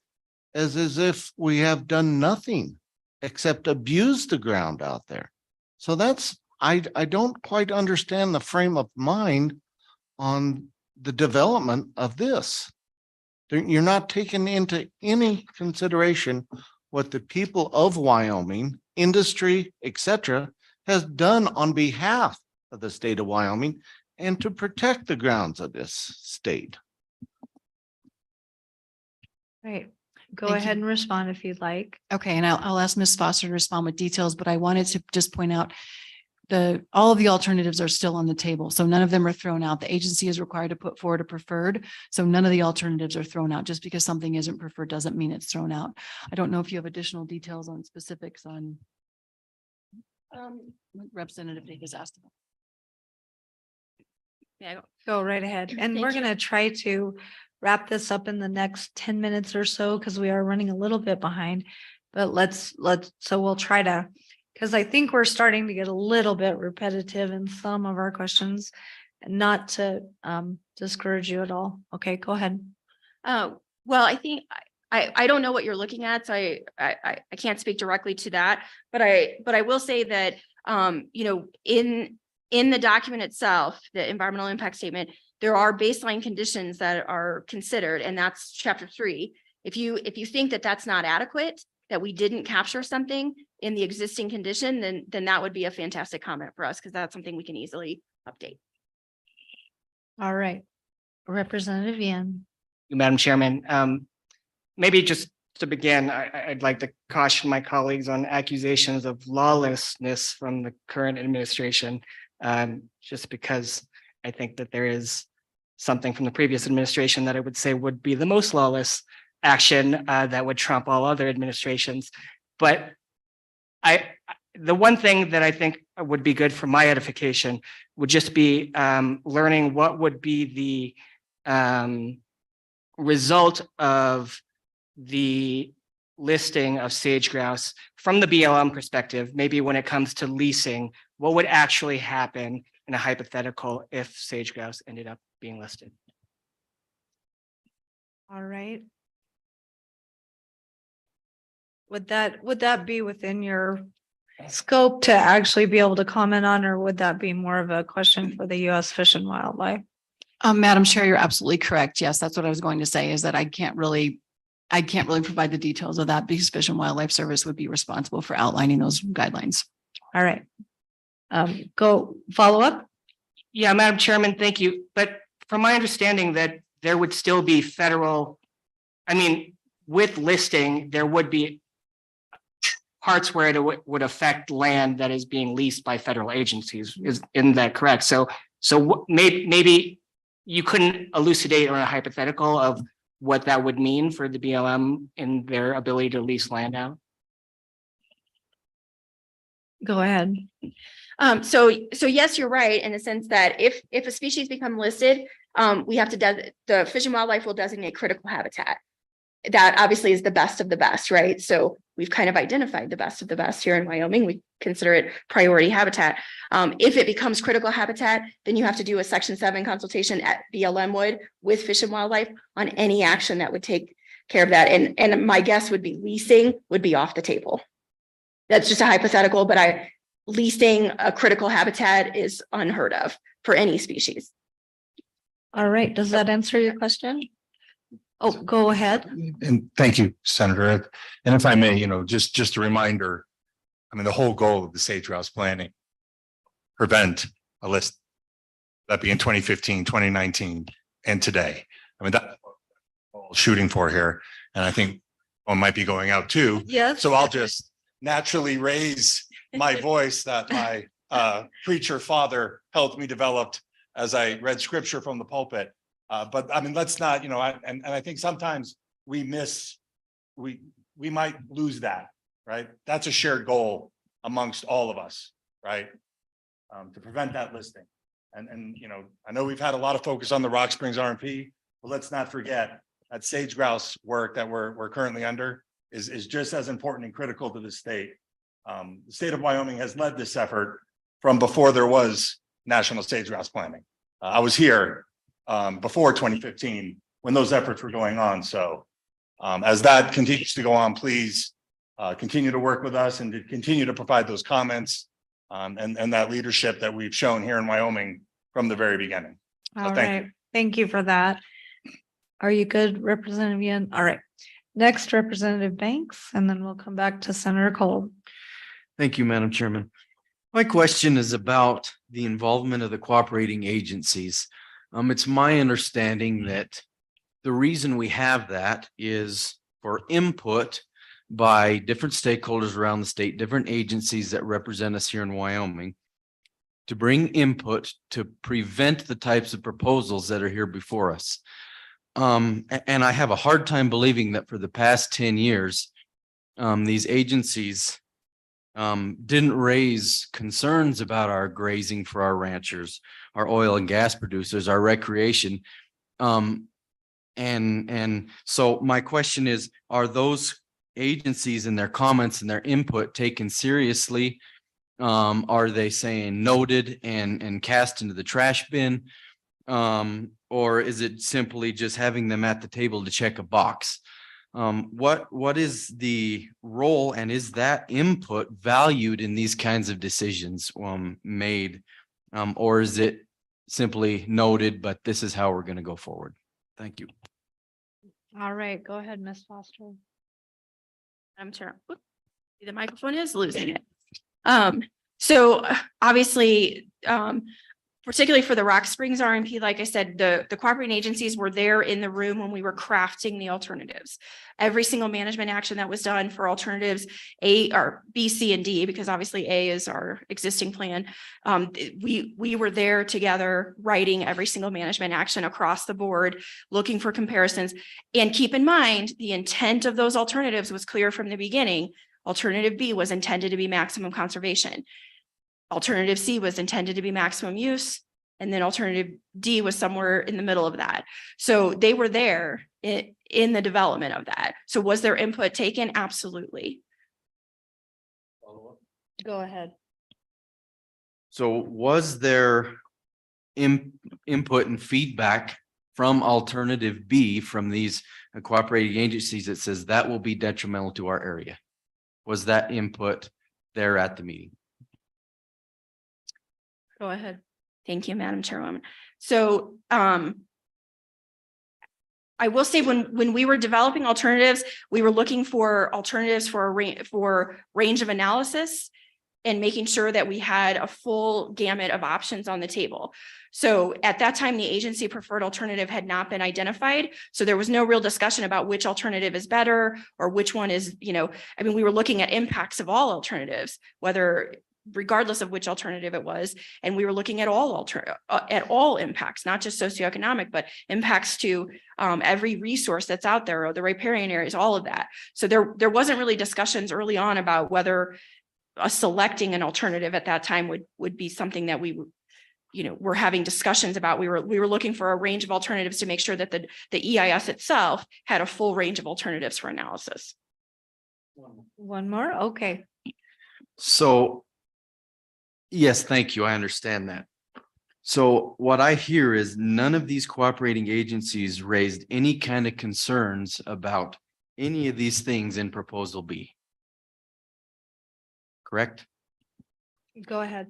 as if we have done nothing except abuse the ground out there? So I don't quite understand the frame of mind on the development of this. You're not taking into any consideration what the people of Wyoming, industry, etc., has done on behalf of the state of Wyoming and to protect the grounds of this state. Right. Go Thank ahead you. and respond if you'd like. Okay, and I'll ask Ms. Foster to respond with details, but I wanted to just point out all of the alternatives are still on the table. So none of them are thrown out. The agency is required to put forward a preferred. So none of the alternatives are thrown out. Just because something isn't preferred doesn't mean it's thrown out. I don't know if you have additional details on specifics on what Representative Davis asked about. Yeah, Go right ahead. And Thank we're you. going to try to wrap this up in the next 10 minutes or so because we are running a little bit behind. But so we'll try to, because I think we're starting to get a little bit repetitive in some of our questions, not to discourage you at all. Okay, go ahead. well, I think I don't know what you're looking at, so I can't speak directly to that, but I will say that in the document itself, the environmental impact statement, there are baseline conditions that are considered, and that's chapter 3. If you think that that's not adequate, that we didn't capture something in the existing condition, then that would be a fantastic comment for us, because that's something we can easily update. All right. Representative Ian. Madam Chairman, maybe just to begin, I'd like to caution my colleagues on accusations of lawlessness from the current administration, just because I think that there is something from the previous administration that I would say would be the most lawless action that would trump all other administrations. But the one thing that I think would be good for my edification would just be learning what would be the result of the listing of sage grouse from the BLM perspective. Maybe when it comes to leasing, what would actually happen in a hypothetical if sage grouse ended up being listed? All right. Would that be within your scope to actually be able to comment on, or would that be more of a question for the U.S. Fish and Wildlife? Madam Chair, you're absolutely correct. Yes, that's what I was going to say, is that I can't really provide the details of that because Fish and Wildlife Service would be responsible for outlining those guidelines. All right. Go follow up. Yeah, Madam Chairman, thank you. But from my understanding that there would still be federal, with listing, there would be parts where it would affect land that is being leased by federal agencies. Isn't that correct? So maybe you couldn't elucidate on a hypothetical of what that would mean for the BLM in their ability to lease land out? Go ahead. So yes, you're right in the sense that if a species become listed, we have to, the Fish and Wildlife will designate critical habitat. That obviously is the best of the best, right? So we've kind of identified the best of the best here in Wyoming. We consider it priority habitat. If it becomes critical habitat, then you have to do a Section 7 consultation at BLM would with Fish and Wildlife on any action that would take care of that. And my guess would be leasing would be off the table. That's just a hypothetical, but leasing a critical habitat is unheard of for any species. All right. Does that answer your question? Oh, go ahead. And thank you, Senator. And if I may, just a reminder, I mean, the whole goal of the sage grouse planning, prevent a list that be in 2015, 2019, and today. I mean, that's what we're shooting for here. And I think one might be going out too. Yes. So I'll just naturally raise my voice that my preacher father helped me develop as I read scripture from the pulpit. But I mean, let's not, and I think sometimes we might lose that, right? That's a shared goal amongst all of us, right? To prevent that listing. And I know we've had a lot of focus on the Rock Springs RMP, but let's not forget that sage grouse work that we're currently under is just as important and critical to the state. The state of Wyoming has led this effort from before there was national sage grouse planning. I was here before 2015 when those efforts were going on. So as that continues to go on, please continue to work with us and to continue to provide those comments and that leadership that we've shown here in Wyoming from the very beginning. All thank right. Thank you for that. Are you good, Representative Yen? All right. Next, Representative Banks, and then we'll come back to Senator Cole. Thank you, Madam Chairman. My question is about the involvement of the cooperating agencies. It's my understanding that the reason we have that is for input by different stakeholders around the state, different agencies that represent us here in Wyoming, to bring input to prevent the types of proposals that are here before us. And I have a hard time believing that for the past 10 years, these agencies didn't raise concerns about our grazing for our ranchers, our oil and gas producers, our recreation. And so my question is, are those agencies and their comments and their input taken seriously? Are they saying noted and cast into the trash bin? Or is it simply just having them at the table to check a box? What is the role, and is that input valued in these kinds of decisions made? Or is it simply noted, but this is how we're going to go forward? Thank you. All right, go ahead, Ms. Foster. I'm sure the microphone is losing it. So obviously, particularly for the Rock Springs RMP, like I said, the cooperating agencies were there in the room when we were crafting the alternatives. Every single management action that was done for alternatives A or B, C, and D, because obviously A is our existing plan. We were there together writing every single management action across the board, looking for comparisons. And keep in mind, the intent of those alternatives was clear from the beginning. Alternative B was intended to be maximum conservation. Alternative C was intended to be maximum use, and then alternative D was somewhere in the middle of that. So they were there in the development of that. So was their input taken? Absolutely. Go ahead. So was there input and feedback from alternative B from these cooperating agencies that says that will be detrimental to our area? Was that input there at the meeting? Go ahead. Thank you, Madam Chairwoman. So I will say when we were developing alternatives, we were looking for alternatives for range of analysis. and making sure that we had a full gamut of options on the table. So at that time, the agency preferred alternative had not been identified. So there was no real discussion about which alternative is better or which one is, I mean, we were looking at impacts of all alternatives, whether regardless of which alternative it was. And we were looking at all impacts, not just socioeconomic, but impacts to every resource that's out there, or the riparian areas, all of that. So there wasn't really discussions early on about whether selecting an alternative at that time would be something that we were having discussions about. We were looking for a range of alternatives to make sure that the EIS itself had a full range of alternatives for analysis. One more, okay. So, yes, thank you. I understand that. So what I hear is none of these cooperating agencies raised any kind of concerns about any of these things in proposal B. Correct? Go ahead.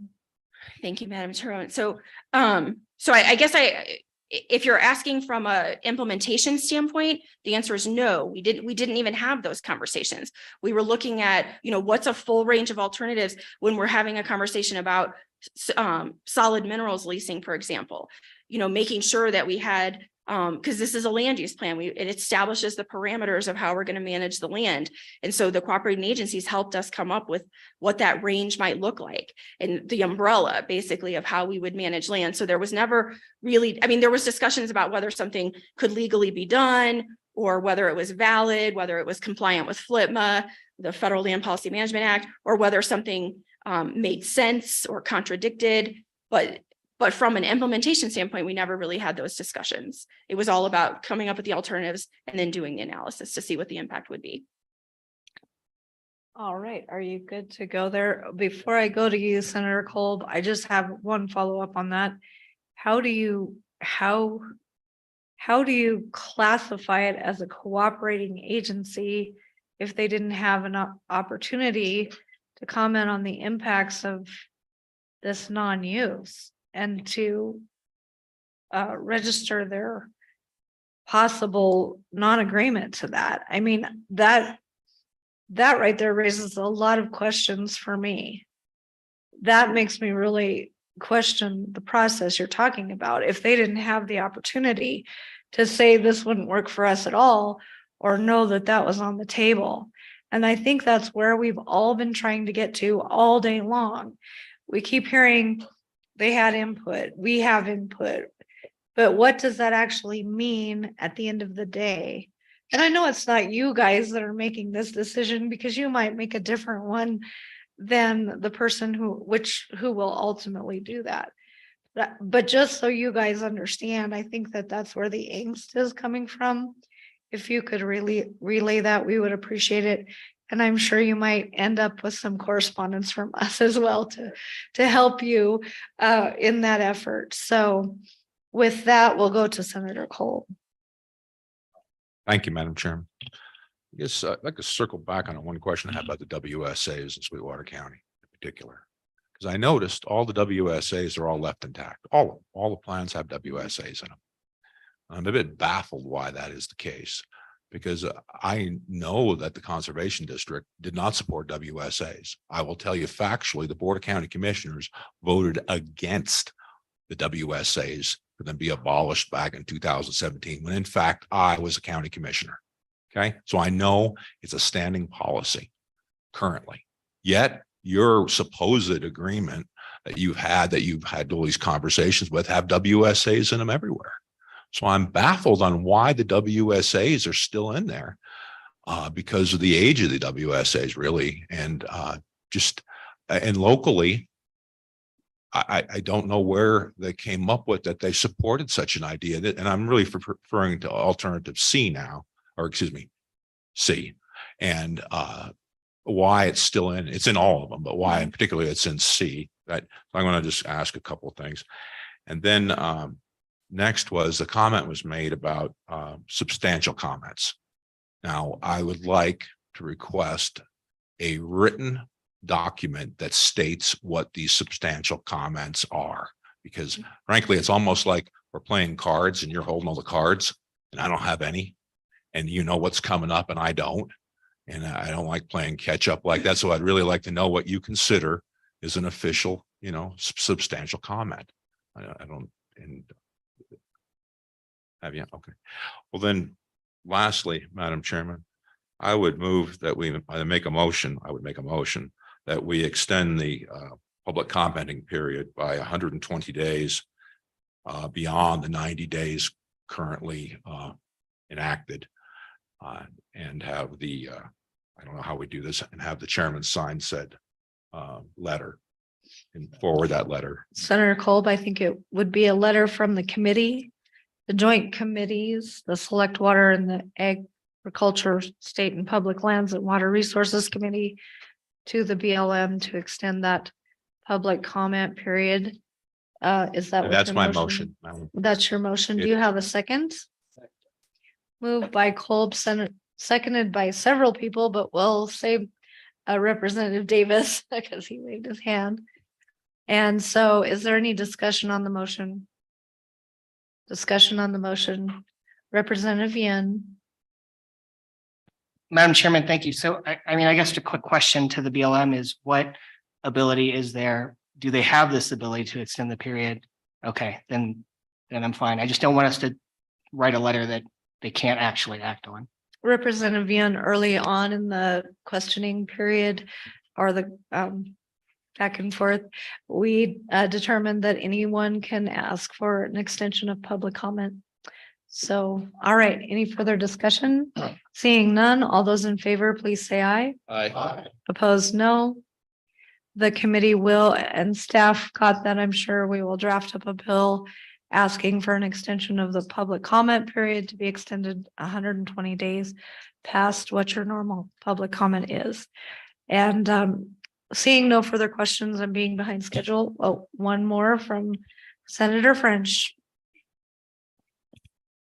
Thank you, Madam Chairwoman. So I guess if you're asking from a implementation standpoint, the answer is no. We didn't even have those conversations. We were looking at, what's a full range of alternatives when we're having a conversation about solid minerals leasing, for example, making sure that we had, because this is a land use plan, it establishes the parameters of how we're going to manage the land. And so the cooperating agencies helped us come up with what that range might look like and the umbrella basically of how we would manage land. So there was never really, there was discussions about whether something could legally be done or whether it was valid, whether it was compliant with FLTMA, the Federal Land Policy Management Act, or whether something made sense or contradicted. But from an implementation standpoint, we never really had those discussions. It was all about coming up with the alternatives and then doing the analysis to see what the impact would be. All right, are you good to go there? Before I go to you, Senator Kolb, I just have one follow-up on that. How do you classify it as a cooperating agency if they didn't have an opportunity to comment on the impacts of this non-use and to register their possible non-agreement to that? I mean, that right there raises a lot of questions for me. That makes me really question the process you're talking about. If they didn't have the opportunity to say this wouldn't work for us at all, or know that that was on the table. And I think that's where we've all been trying to get to all day long. We keep hearing they had input, we have input, but what does that actually mean at the end of the day? And I know it's not you guys that are making this decision, because you might make a different one than the person who will ultimately do that. But just so you guys understand, I think that that's where the angst is coming from. If you could really relay that, we would appreciate it. And I'm sure you might end up with some correspondence from us as well to help you in that effort. So with that, we'll go to Senator Kolb. Thank you, Madam Chairman. I guess I'd like to circle back on one question I had about the WSAs in Sweetwater County in particular. Because I noticed all the WSAs are all left intact. All the plans have WSAs in them. I'm a bit baffled why that is the case, because I know that the Conservation District did not support WSAs. I will tell you factually, the Board of County Commissioners voted against the WSAs for them to be abolished back in 2017, when in fact I was a county commissioner. Okay, so I know it's a standing policy currently. Yet your supposed agreement that you've had all these conversations with have WSAs in them everywhere. So I'm baffled on why the WSAs are still in there, because of the age of the WSAs, really. And and locally, I don't know where they came up with that they supported such an idea. And I'm really referring to alternative C now, or excuse me, C, and why it's still in. It's in all of them, but why in particular it's in C. That I'm going to just ask a couple of things, and then next was the comment was made about substantial comments. Now, I would like to request a written document that states what these substantial comments are, because frankly, it's almost like we're playing cards and you're holding all the cards and I don't have any, and you know what's coming up and I don't. And I don't like playing catch up like that. So I'd really like to know what you consider is an official, substantial comment. I don't, and have you? Okay. Well, then lastly, Madam Chairman, I would move that I would make a motion that we extend the public commenting period by 120 days beyond the 90 days currently enacted, and have I don't know how we do this, and have the chairman sign said letter and forward that letter. Senator Kolb, I think it would be a letter from the committee, the joint committees, the Select Water and the Agriculture, State and Public Lands and Water Resources Committee to the BLM to extend that public comment period. Is that? what That's your my motion. Madam. That's your motion. Do you have a second? Moved by Kolb, seconded by several people, but we'll say Representative Davis because he waved his hand. And so is there any discussion on the motion? Discussion on the motion. Representative Yen. Madam Chairman, thank you. So I mean, I guess a quick question to the BLM is what ability is there? Do they have this ability to extend the period? Okay, then I'm fine. I just don't want us to write a letter that they can't actually act on. Representative Yen, early on in the questioning period or the back and forth, we determined that anyone can ask for an extension of public comment. So, all right, any further discussion? Seeing none, all those in favor, please say aye. Aye. Opposed, no. The committee will, and staff got that, I'm sure we will draft up a bill asking for an extension of the public comment period to be extended 120 days past what your normal public comment is. And seeing no further questions and being behind schedule, oh, one more from Senator French.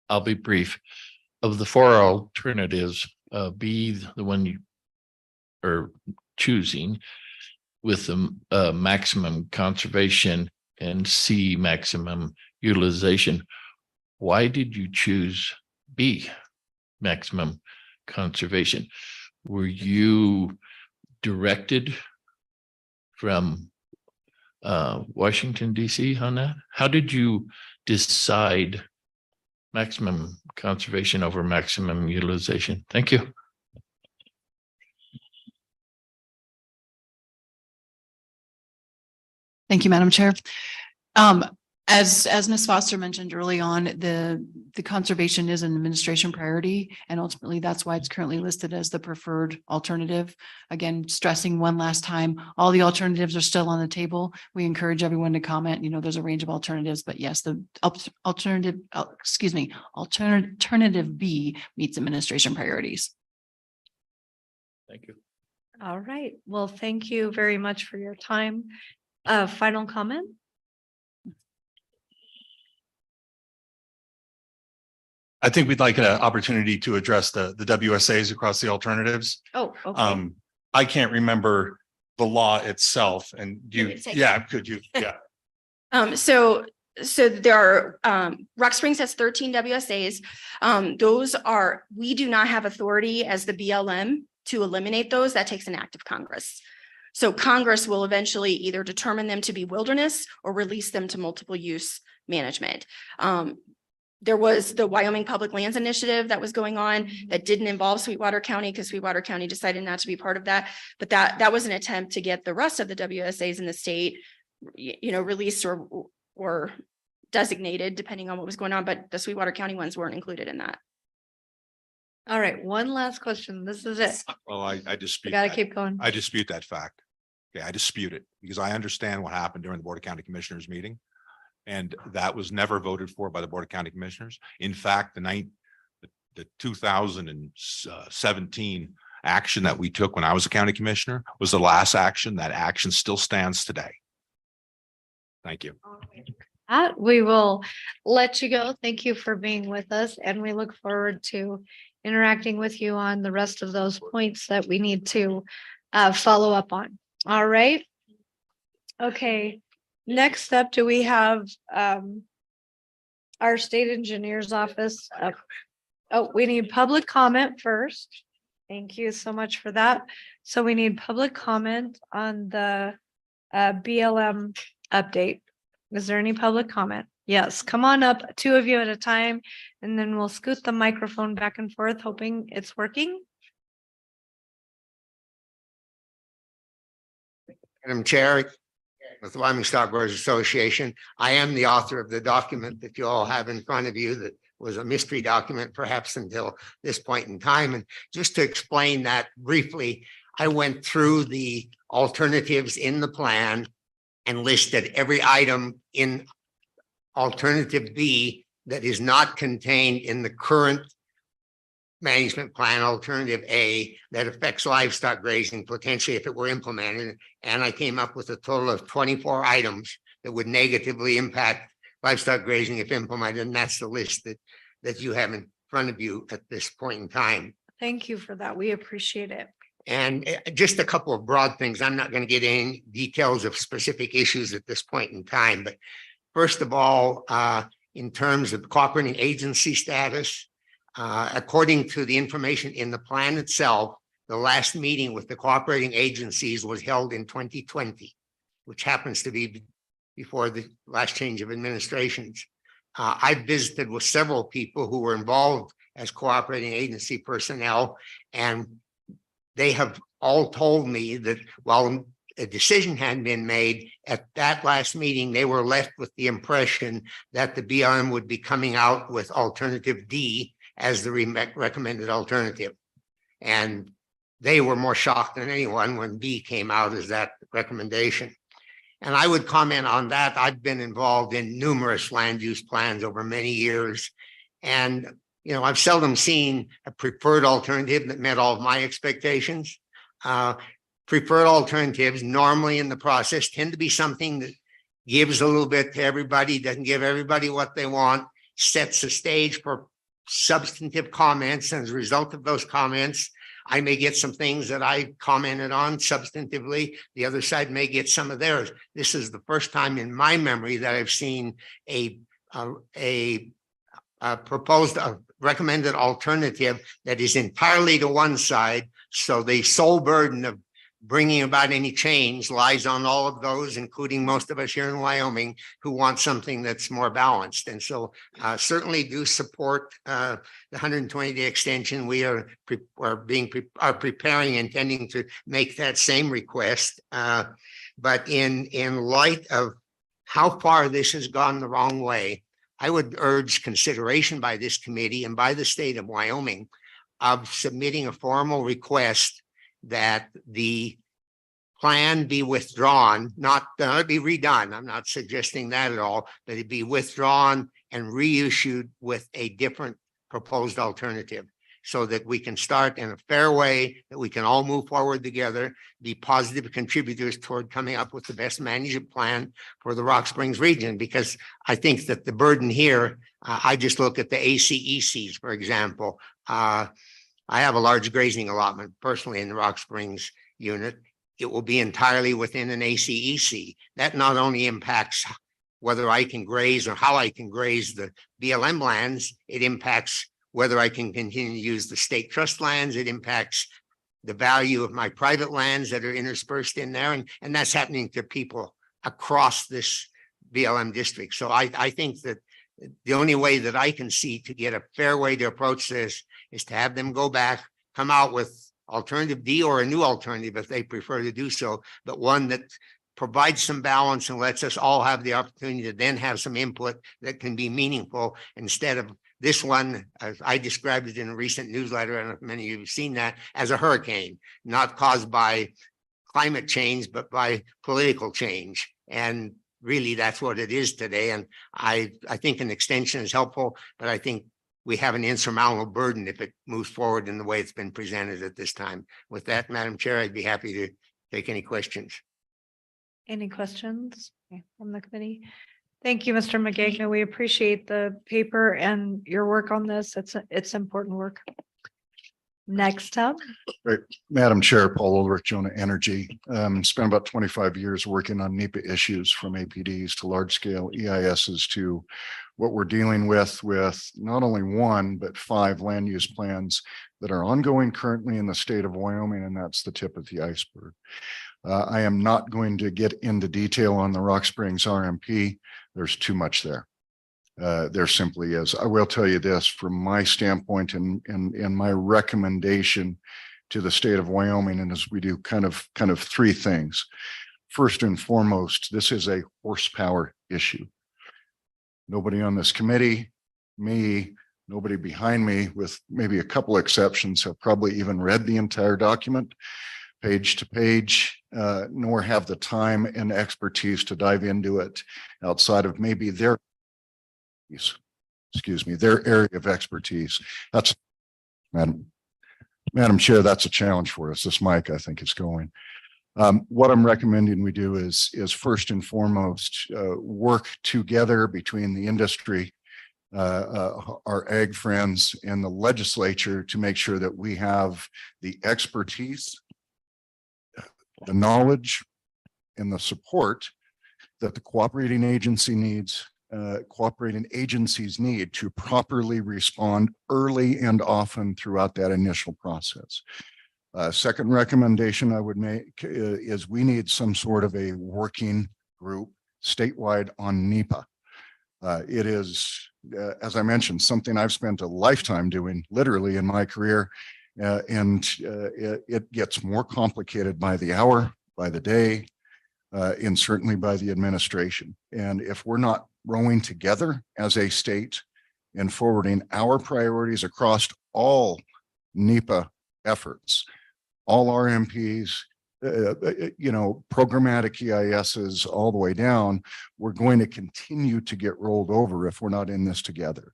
I'll be brief. Of the four alternatives, B, the one you are choosing with the maximum conservation, and C, maximum utilization. Why did you choose B, maximum conservation? Were you directed from Washington, D.C. on that? How did you decide maximum conservation over maximum utilization? Thank you. Thank you, Madam Chair. As Ms. Foster mentioned early on, the conservation is an administration priority, and ultimately that's why it's currently listed as the preferred alternative. Again, stressing one last time, all the alternatives are still on the table. We encourage everyone to comment. There's a range of alternatives, but yes, the alternative B meets administration priorities. Thank you. All right, well, thank you very much for your time. Final comment? I think we'd like an opportunity to address the WSAs across the alternatives. Oh, okay. I can't remember the law itself, and could you? Yeah. So there are, Rock Springs has 13 WSAs. We do not have authority as the BLM to eliminate those. That takes an act of Congress. So Congress will eventually either determine them to be wilderness or release them to multiple use management. There was the Wyoming Public Lands Initiative that was going on that didn't involve Sweetwater County because Sweetwater County decided not to be part of that. But that was an attempt to get the rest of the WSAs in the state, released or designated depending on what was going on. But the Sweetwater County ones weren't included in that. All right, one last question. This is it. Well, I dispute. We gotta that. keep going. I dispute that fact. Okay, I dispute it because I understand what happened during the Board of County Commissioners meeting. And that was never voted for by the Board of County Commissioners. In fact, the 2017 action that we took when I was a county commissioner was the last action. That action still stands today. Thank you. We will let you go. Thank you for being with us, and we look forward to interacting with you on the rest of those points that we need to follow up on. All right. Okay. Next up, do we have our state engineer's office? Oh, we need public comment first. Thank you so much for that. So we need public comment on the BLM update. Is there any public comment? Yes, come on up, two of you at a time, and then we'll scoot the microphone back and forth, hoping it's working. Madam Chair, with the Wyoming Stockbrokers Association, I am the author of the document that you all have in front of you that was a mystery document perhaps until this point in time. And just to explain that briefly, I went through the alternatives in the plan and listed every item in alternative B that is not contained in the current management plan, alternative A, that affects livestock grazing potentially if it were implemented. And I came up with a total of 24 items that would negatively impact livestock grazing if implemented. And that's the list that you have in front of you at this point in time. Thank you for that. We appreciate it. And just a couple of broad things. I'm not going to get any details of specific issues at this point in time, but first of all, in terms of the cooperating agency status, according to the information in the plan itself, the last meeting with the cooperating agencies was held in 2020, which happens to be before the last change of administrations. I visited with several people who were involved as cooperating agency personnel, and they have all told me that while a decision hadn't been made at that last meeting, they were left with the impression that the BLM would be coming out with alternative D as the recommended alternative. And they were more shocked than anyone when B came out as that recommendation. And I would comment on that. I've been involved in numerous land use plans over many years. And I've seldom seen a preferred alternative that met all of my expectations. Preferred alternatives normally in the process tend to be something that gives a little bit to everybody, doesn't give everybody what they want, sets the stage for substantive comments. And as a result of those comments, I may get some things that I commented on substantively. The other side may get some of theirs. This is the first time in my memory that I've seen a proposed recommended alternative that is entirely to one side. So the sole burden of bringing about any change lies on all of those, including most of us here in Wyoming, who want something that's more balanced. And so certainly do support the 120-day extension. We are preparing, intending to make that same request. But in light of how far this has gone the wrong way, I would urge consideration by this committee and by the state of Wyoming of submitting a formal request that the plan be withdrawn, not be redone. I'm not suggesting that at all, but it be withdrawn and reissued with a different proposed alternative so that we can start in a fair way, that we can all move forward together, be positive contributors toward coming up with the best management plan for the Rock Springs region. Because I think that the burden here, I just look at the ACECs, for example. I have a large grazing allotment personally in the Rock Springs unit. It will be entirely within an ACEC. That not only impacts whether I can graze or how I can graze the BLM lands, it impacts whether I can continue to use the state trust lands. It impacts the value of my private lands that are interspersed in there. And that's happening to people across this BLM district. So I think that the only way that I can see to get a fair way to approach this is to have them go back, come out with alternative D or a new alternative if they prefer to do so, but one that provides some balance and lets us all have the opportunity to then have some input that can be meaningful instead of this one, as I described it in a recent newsletter. I don't know if many of you have seen that, as a hurricane, not caused by climate change, but by political change. And really that's what it is today. And I think an extension is helpful, but I think we have an insurmountable burden if it moves forward in the way it's been presented at this time. With that, Madam Chair, I'd be happy to take any questions. Any questions from the committee? Thank you, Mr. McGagnon. We appreciate the paper and your work on this. It's important work. Next up, Right. Madam Chair, Paul Ulrich, Jonah Energy, spent about 25 years working on NEPA issues from APDs to large scale EISs to what we're dealing with not only one, but 5 land use plans that are ongoing currently in the state of Wyoming, and that's the tip of the iceberg. I am not going to get into detail on the Rock Springs RMP. There's too much there. There simply is. I will tell you this from my standpoint and my recommendation to the state of Wyoming, and as we do kind of 3 things. First and foremost, this is a horsepower issue. Nobody on this committee, me, nobody behind me, with maybe a couple exceptions, have probably even read the entire document page to page, nor have the time and expertise to dive into it outside of maybe their area of expertise. That's Madam Chair, that's a challenge for us. This mic, I think, is going. What I'm recommending we do is first and foremost, work together between the industry, our ag friends and the legislature to make sure that we have the expertise, the knowledge and the support that the cooperating agencies need to properly respond early and often throughout that initial process. Second recommendation I would make is we need some sort of a working group statewide on NEPA. It is, as I mentioned, something I've spent a lifetime doing literally in my career. It gets more complicated by the hour, by the day, and certainly by the administration. And if we're not rowing together as a state and forwarding our priorities across all NEPA efforts, all RMPs, programmatic EISs all the way down, we're going to continue to get rolled over if we're not in this together.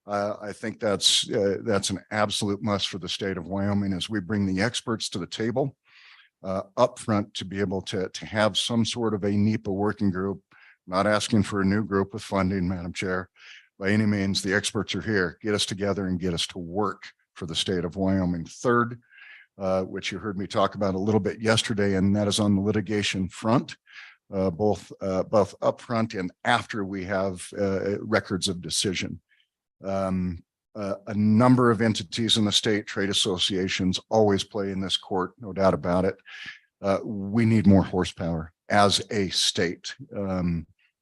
I think that's an absolute must for the state of Wyoming as we bring the experts to the table up front to be able to have some sort of a NEPA working group. Not asking for a new group with funding, Madam Chair, by any means. The experts are here. Get us together and get us to work for the state of Wyoming. Third, which you heard me talk about a little bit yesterday, and that is on the litigation front, both upfront and after we have records of decision. A number of entities in the state, trade associations, always play in this court, no doubt about it. We need more horsepower as a state.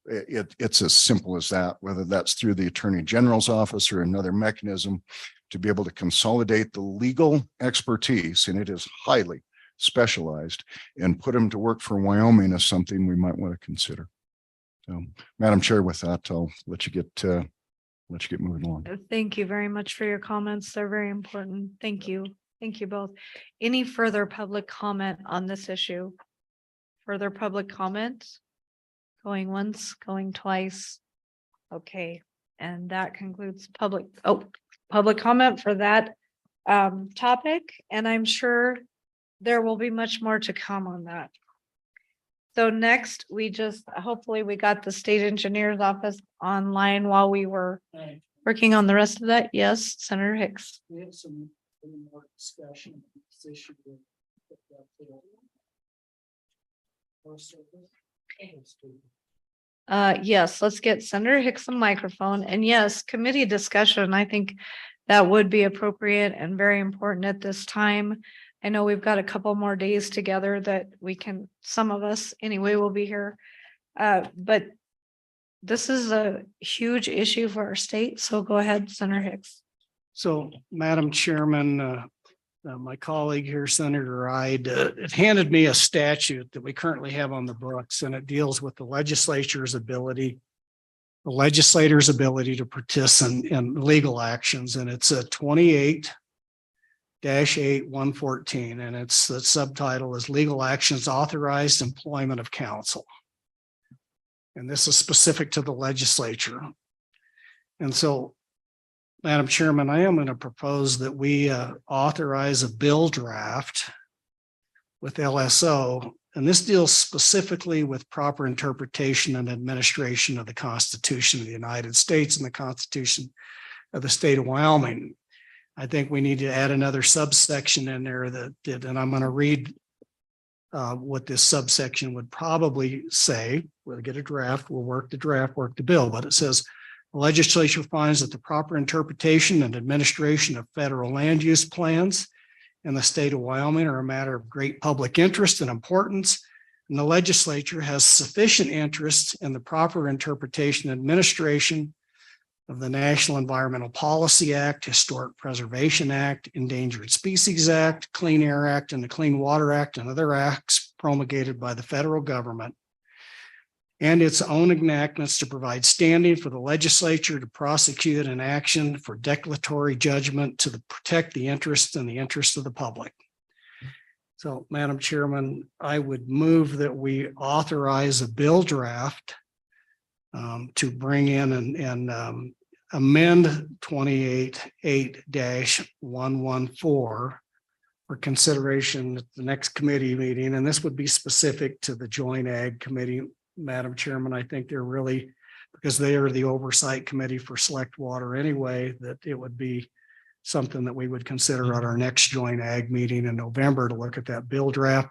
It's as simple as that, whether that's through the Attorney General's office or another mechanism to be able to consolidate the legal expertise, and it is highly specialized, and put them to work for Wyoming is something we might want to consider. So, Madam Chair, with that, I'll let you get moving along. thank you very much for your comments. They're very important. Thank you. Thank you both. Any further public comment on this issue? Further public comments? Going once, going twice. Okay, and that concludes public comment for that topic, and I'm sure there will be much more to come on that. So next, hopefully we got the state engineer's office online while we were working on the rest of that. Yes, Senator Hicks. We have some more discussion on this issue. Yes, let's get Senator Hicks a microphone, and yes, committee discussion. I think that would be appropriate and very important at this time. I know we've got a couple more days together that we can, some of us anyway will be here. But this is a huge issue for our state. So go ahead, Senator Hicks. So, Madam Chairman, my colleague here, Senator Ide, it handed me a statute that we currently have on the books, and it deals with the legislature's ability to participate in legal actions, and it's a 28-8-114, and the subtitle is Legal Actions Authorized Employment of Counsel. And this is specific to the legislature. And so, Madam Chairman, I am going to propose that we authorize a bill draft with LSO, and this deals specifically with proper interpretation and administration of the Constitution of the United States and the Constitution of the state of Wyoming. I think we need to add another subsection in there that did, and I'm going to read what this subsection would probably say. We'll get a draft, we'll work the draft, work the bill, but it says the legislature finds that the proper interpretation and administration of federal land use plans in the state of Wyoming are a matter of great public interest and importance. And the legislature has sufficient interest in the proper interpretation and administration of the National Environmental Policy Act, Historic Preservation Act, Endangered Species Act, Clean Air Act, and the Clean Water Act, and other acts promulgated by the federal government, and its own enactments to provide standing for the legislature to prosecute an action for declaratory judgment to protect the interests and the interests of the public. So, Madam Chairman, I would move that we authorize a bill draft to bring in and amend 28-8-114 for consideration at the next committee meeting. And this would be specific to the Joint Ag Committee, Madam Chairman. I think they're really, because they are the oversight committee for select water anyway, that it would be something that we would consider at our next Joint Ag meeting in November to look at that bill draft.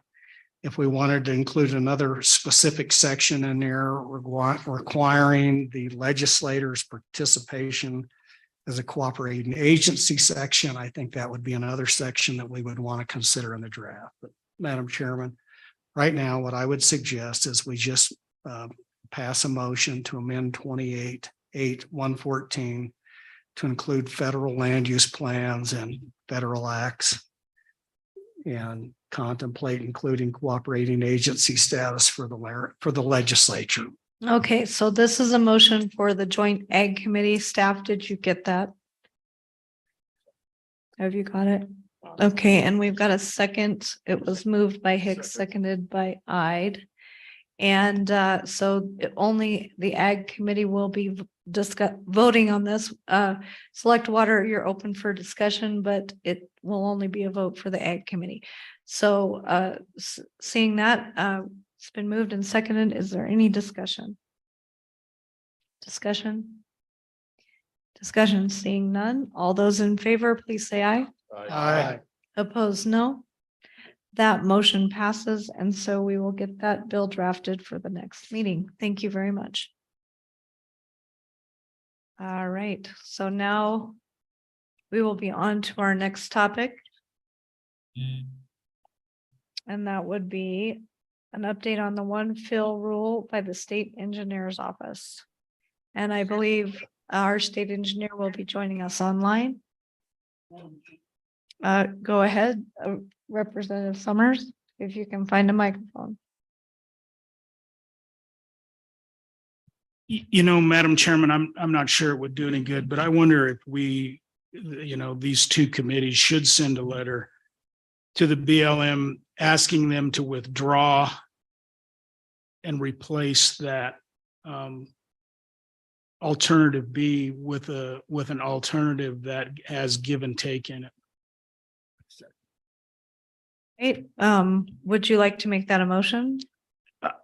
If we wanted to include another specific section in there requiring the legislators' participation as a cooperating agency section, I think that would be another section that we would want to consider in the draft. But Madam Chairman, right now, what I would suggest is we just pass a motion to amend 28-8-114 to include federal land use plans and federal acts, and contemplate including cooperating agency status for the legislature. Okay, so this is a motion for the Joint Ag Committee. Staff, did you get that? Have you got it? Okay, and we've got a second. It was moved by Hicks, seconded by Ide. And so only the Ag Committee will be voting on this. Select Water, you're open for discussion, but it will only be a vote for the Ag Committee. So seeing that, it's been moved and seconded. Is there any discussion? Discussion? Seeing none. All those in favor, please say aye. Aye. Opposed, no. That motion passes, and so we will get that bill drafted for the next meeting. Thank you very much. All right, so now we will be on to our next topic. And that would be an update on the one fill rule by the state engineer's office. And I believe our state engineer will be joining us online. Go ahead, Representative Summers, if you can find a microphone. You know, Madam Chairman, I'm not sure it would do any good, but I wonder if we, these two committees should send a letter to the BLM asking them to withdraw and replace that alternative B with an alternative that has give and take in it. Hey, would you like to make that a motion?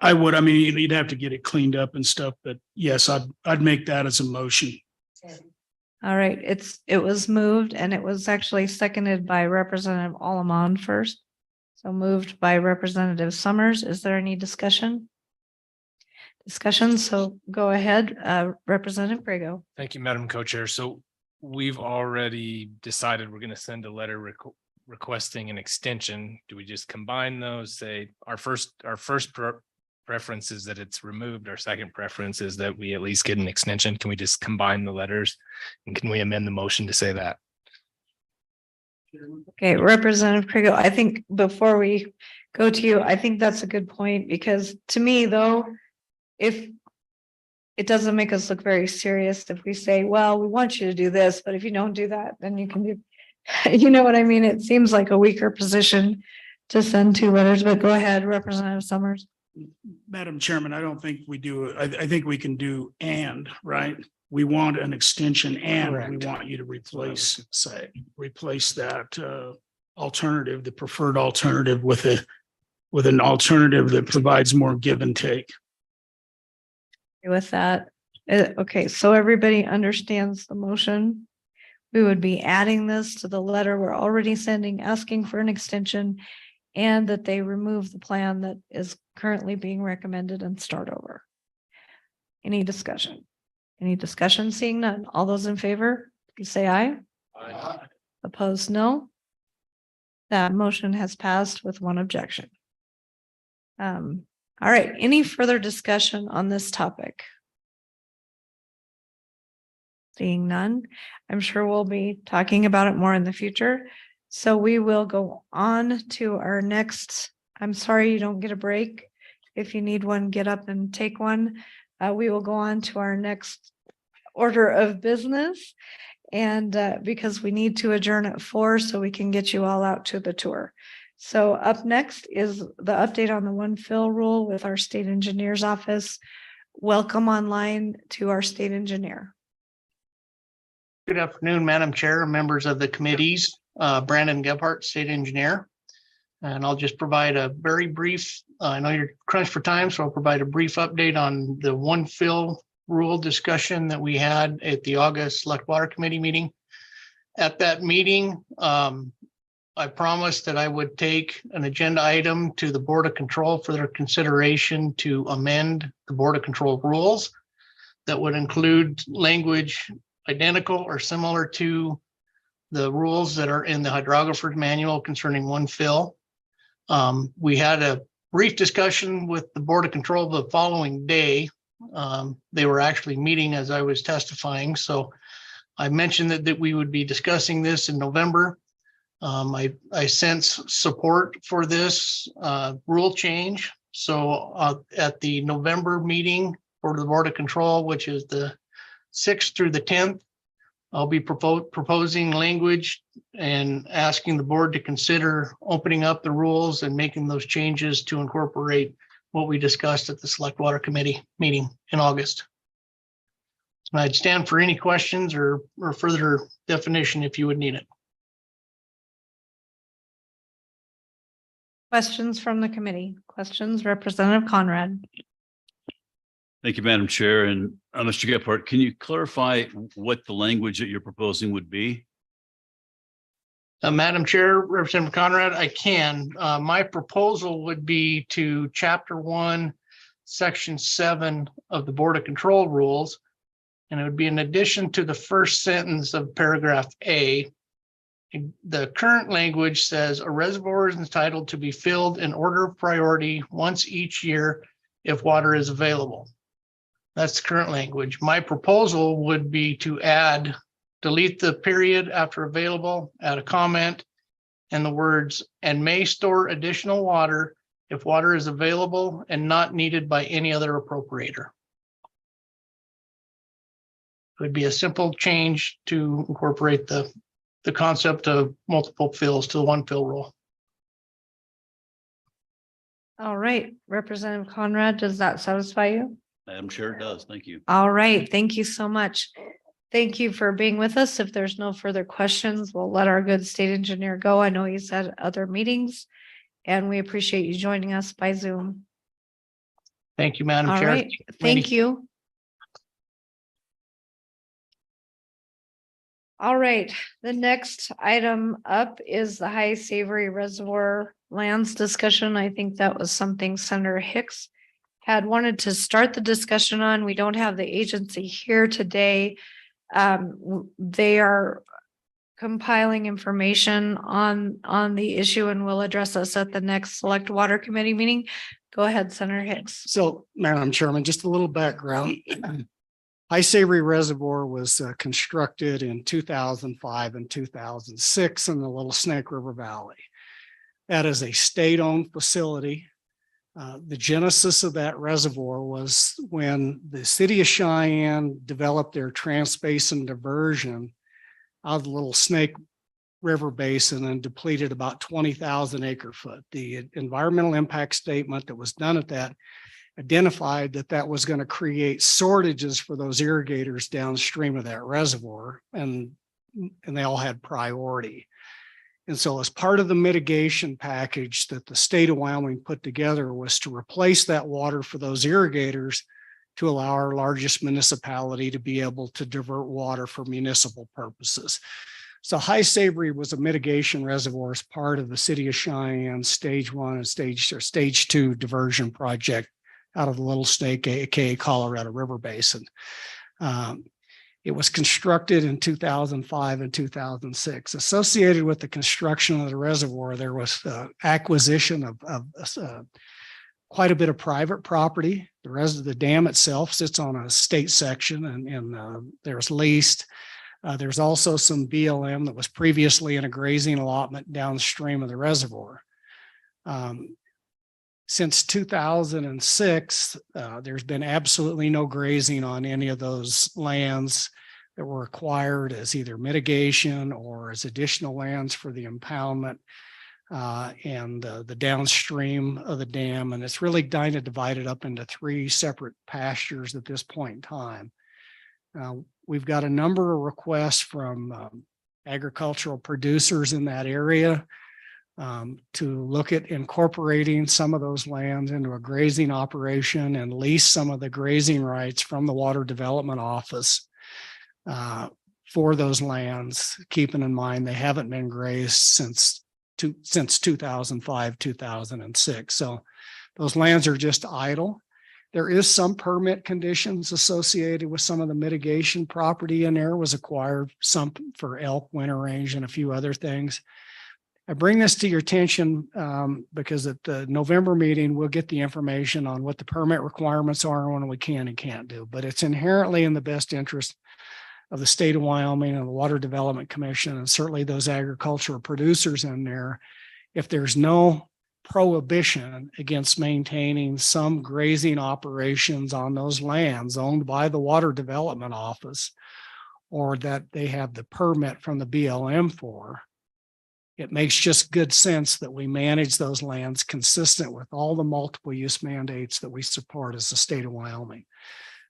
I would. I mean, you'd have to get it cleaned up and stuff, but yes, I'd make that as a motion. All right, it was moved and it was actually seconded by Representative Allamon first. So moved by Representative Summers. Is there any discussion? So go ahead, Representative Grego. Thank you, Madam Co-Chair. So we've already decided we're going to send a letter requesting an extension. Do we just combine those? Say our first preference is that it's removed. Our second preference is that we at least get an extension. Can we just combine the letters? And can we amend the motion to say that? Okay, Representative Grego, I think before we go to you, I think that's a good point, because to me though, if it doesn't make us look very serious if we say, well, we want you to do this, but if you don't do that, then you can do, you know what I mean? It seems like a weaker position to send two letters, but go ahead, Representative Summers. Madam Chairman, I don't think we do. I think we can do and, right? We want an extension and we want you to replace that alternative, the preferred alternative with an alternative that provides more give and take. With that, okay, so everybody understands the motion. we would be adding this to the letter we're already sending, asking for an extension, and that they remove the plan that is currently being recommended and start over. Any discussion? Any discussion? Seeing none. All those in favor, please say aye. Aye. Opposed, no. That motion has passed with one objection. All right, any further discussion on this topic? Seeing none, I'm sure we'll be talking about it more in the future. So we will go on to our next, I'm sorry you don't get a break. If you need one, get up and take one. We will go on to our next order of business. And because we need to adjourn at 4 so we can get you all out to the tour. So up next is the update on the one fill rule with our state engineer's office. Welcome online to our state engineer. Good afternoon, Madam Chair, members of the committees, Brandon Gebhardt, State Engineer. And I'll just provide a very brief, I know you're crunched for time, so I'll provide a brief update on the one fill rule discussion that we had at the August Select Water Committee meeting. At that meeting, I promised that I would take an agenda item to the Board of Control for their consideration to amend the Board of Control rules that would include language identical or similar to the rules that are in the hydrographer's manual concerning one fill. We had a brief discussion with the Board of Control the following day. They were actually meeting as I was testifying. So I mentioned that we would be discussing this in November. I sense support for this rule change. So at the November meeting for the Board of Control, which is the 6th through the 10th, I'll be proposing language and asking the board to consider opening up the rules and making those changes to incorporate what we discussed at the Select Water Committee meeting in August. I'd stand for any questions or further definition if you would need it. Questions from the committee? Questions, Representative Conrad? Thank you, Madam Chair. And Mr. Gephardt, can you clarify what the language that you're proposing would be? Madam Chair, Representative Conrad, I can. My proposal would be to Chapter 1, Section 7 of the Board of Control rules. And it would be in addition to the first sentence of paragraph A. The current language says a reservoir is entitled to be filled in order of priority once each year if water is available. That's the current language. My proposal would be to delete the period after available, add a comment, and the words, and may store additional water if water is available and not needed by any other appropriator. It would be a simple change to incorporate the concept of multiple fills to the one fill rule. All right, Representative Conrad, does that satisfy you? Madam Chair, it does. Thank you. All right, thank you so much. Thank you for being with us. If there's no further questions, we'll let our good state engineer go. I know he's at other meetings and we appreciate you joining us by Zoom. Thank you, Madam All Chair. right, thank you. All right, the next item up is the High Savory Reservoir lands discussion. I think that was something Senator Hicks had wanted to start the discussion on. We don't have the agency here today. They are compiling information on the issue and will address us at the next Select Water Committee meeting. Go ahead, Senator Hicks. So, Madam Chairman, just a little background. High Savory Reservoir was constructed in 2005 and 2006 in the Little Snake River Valley. That is a state-owned facility. The genesis of that reservoir was when the city of Cheyenne developed their Trans-Basin diversion out of the Little Snake River Basin and depleted about 20,000 acre foot. The environmental impact statement that was done at that identified that was going to create shortages for those irrigators downstream of that reservoir, and they all had priority. And so as part of the mitigation package that the state of Wyoming put together was to replace that water for those irrigators to allow our largest municipality to be able to divert water for municipal purposes. So High Savory was a mitigation reservoir as part of the City of Cheyenne Stage 1 and Stage 2 diversion project out of the Little Snake, aka Colorado River Basin. It was constructed in 2005 and 2006. Associated with the construction of the reservoir, there was acquisition of quite a bit of private property. The rest of the dam itself sits on a state section, and there's leased. There's also some BLM that was previously in a grazing allotment downstream of the reservoir. Since 2006, there's been absolutely no grazing on any of those lands that were acquired as either mitigation or as additional lands for the impoundment and the downstream of the dam. And it's really kind of divided up into 3 separate pastures at this point in time. We've got a number of requests from agricultural producers in that area to look at incorporating some of those lands into a grazing operation and lease some of the grazing rights from the Water Development Office for those lands, keeping in mind they haven't been grazed since 2005, 2006. So those lands are just idle. There is some permit conditions associated with some of the mitigation property in there was acquired, some for elk, winter range, and a few other things. I bring this to your attention because at the November meeting, we'll get the information on what the permit requirements are and what we can and can't do. But it's inherently in the best interest of the state of Wyoming and the Water Development Commission, and certainly those agricultural producers in there. If there's no prohibition against maintaining some grazing operations on those lands owned by the Water Development Office, or that they have the permit from the BLM for, it makes just good sense that we manage those lands consistent with all the multiple use mandates that we support as the state of Wyoming.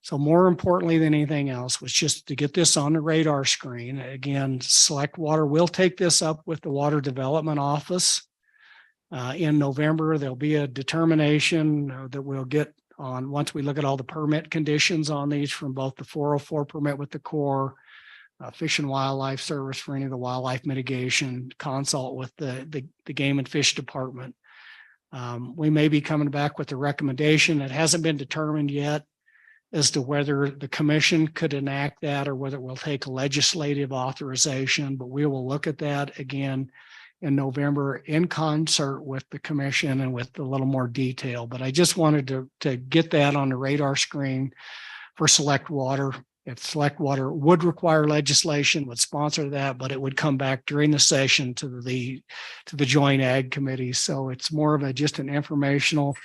So more importantly than anything else was just to get this on the radar screen. Again, Select Water will take this up with the Water Development Office. In November, there'll be a determination that we'll get on once we look at all the permit conditions on these from both the 404 permit with the Corps, Fish and Wildlife Service for any of the wildlife mitigation, consult with the Game and Fish Department. We may be coming back with a recommendation. It hasn't been determined yet as to whether the commission could enact that or whether it will take legislative authorization, but we will look at that again in November in concert with the commission and with a little more detail. But I just wanted to get that on the radar screen for Select Water. If Select Water would require legislation, would sponsor that, but it would come back during the session to the Joint Ag Committee. So it's more of just an informational,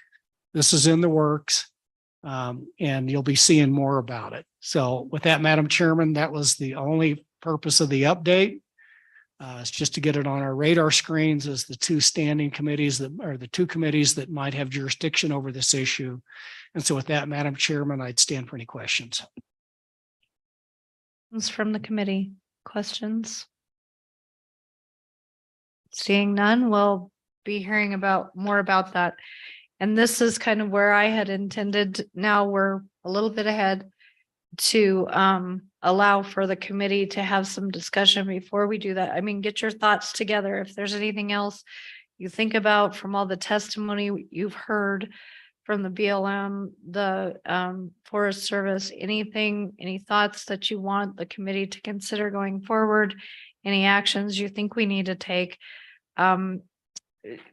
this is in the works, and you'll be seeing more about it. So with that, Madam Chairman, that was the only purpose of the update. It's just to get it on our radar screens as the 2 standing committees that are the 2 committees that might have jurisdiction over this issue. And so with that, Madam Chairman, I'd stand for any questions. From the committee, questions? Seeing none, we'll be hearing more about that. And this is kind of where I had intended. Now we're a little bit ahead to allow for the committee to have some discussion before we do that. I mean, get your thoughts together. If there's anything else you think about from all the testimony you've heard from the BLM, the Forest Service, any thoughts that you want the committee to consider going forward, any actions you think we need to take,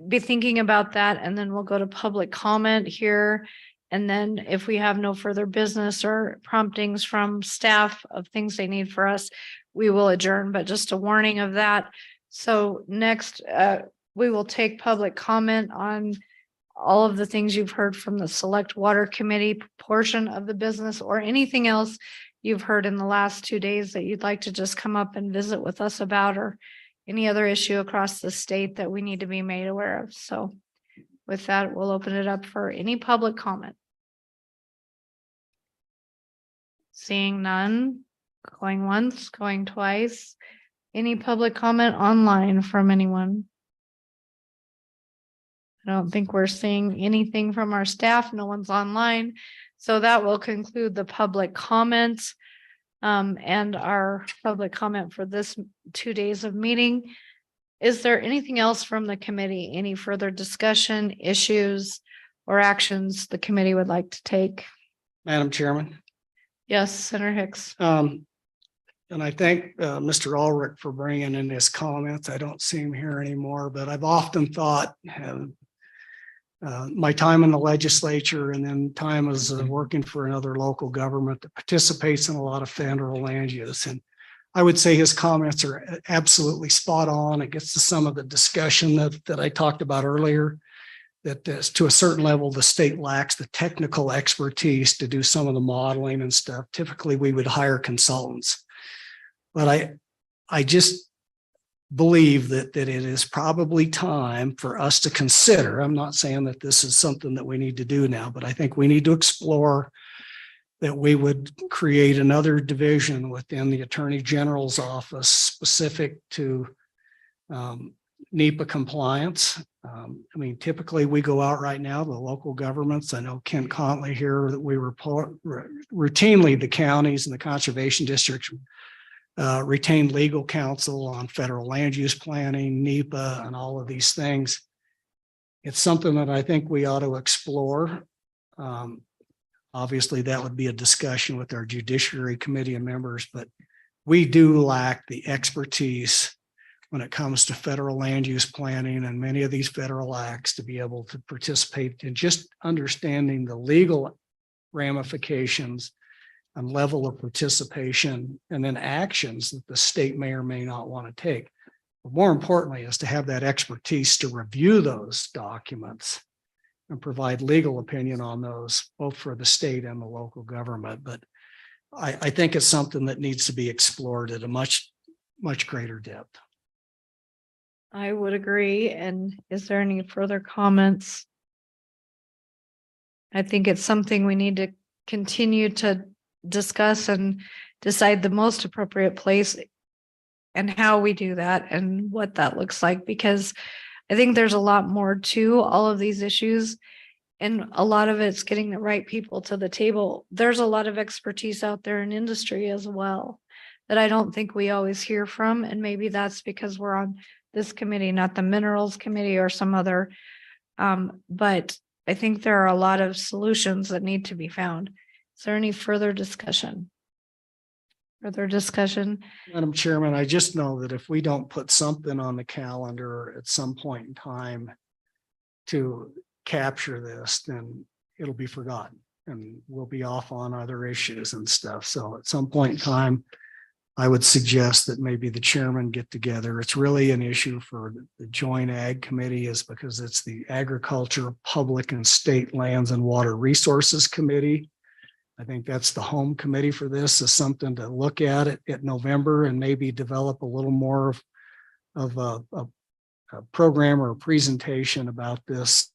be thinking about that. And then we'll go to public comment here. And then if we have no further business or promptings from staff of things they need for us, we will adjourn, but just a warning of that. So next, we will take public comment on all of the things you've heard from the Select Water Committee portion of the business, or anything else you've heard in the last 2 days that you'd like to just come up and visit with us about, or any other issue across the state that we need to be made aware of. So with that, we'll open it up for any public comment. Seeing none, going once, going twice. Any public comment online from anyone? I don't think we're seeing anything from our staff. No one's online. So that will conclude the public comments and our public comment for this 2 days of meeting. Is there anything else from the committee? Any further discussion, issues, or actions the committee would like to take? Madam Chairman. Yes, Senator Hicks. And I thank Mr. Ulrich for bringing in his comments. I don't see him here anymore, but I've often thought my time in the legislature and then time as working for another local government that participates in a lot of federal land use. And I would say his comments are absolutely spot on. It gets to some of the discussion that I talked about earlier, that to a certain level, the state lacks the technical expertise to do some of the modeling and stuff. Typically, we would hire consultants. But I just believe that it is probably time for us to consider. I'm not saying that this is something that we need to do now, but I think we need to explore that we would create another division within the Attorney General's office specific to NEPA compliance. I mean, typically we go out right now, the local governments. I know Ken Contley here, that we report routinely the counties and the conservation districts retain legal counsel on federal land use planning, NEPA, and all of these things. It's something that I think we ought to explore. Obviously, that would be a discussion with our Judiciary Committee and members, but we do lack the expertise when it comes to federal land use planning and many of these federal acts to be able to participate in just understanding the legal ramifications and level of participation, and then actions that the state may or may not want to take. But more importantly, is to have that expertise to review those documents and provide legal opinion on those, both for the state and the local government. But I think it's something that needs to be explored at a much greater depth. I would agree. And is there any further comments? I think it's something we need to continue to discuss and decide the most appropriate place and how we do that and what that looks like, because I think there's a lot more to all of these issues, and a lot of it's getting the right people to the table. There's a lot of expertise out there in industry as well that I don't think we always hear from, and maybe that's because we're on this committee, not the minerals committee or some other, but I think there are a lot of solutions that need to be found. Is there any further discussion? Further discussion? Madam Chairman, I just know that if we don't put something on the calendar at some point in time to capture this, then it'll be forgotten and we'll be off on other issues and stuff. So at some point in time, I would suggest that maybe the chairman get together. It's really an issue for the Joint Ag Committee, is because it's the Agriculture, Public and State Lands and Water Resources Committee. I think that's the home committee for this, is something to look at it at November and maybe develop a little more of a program or a presentation about this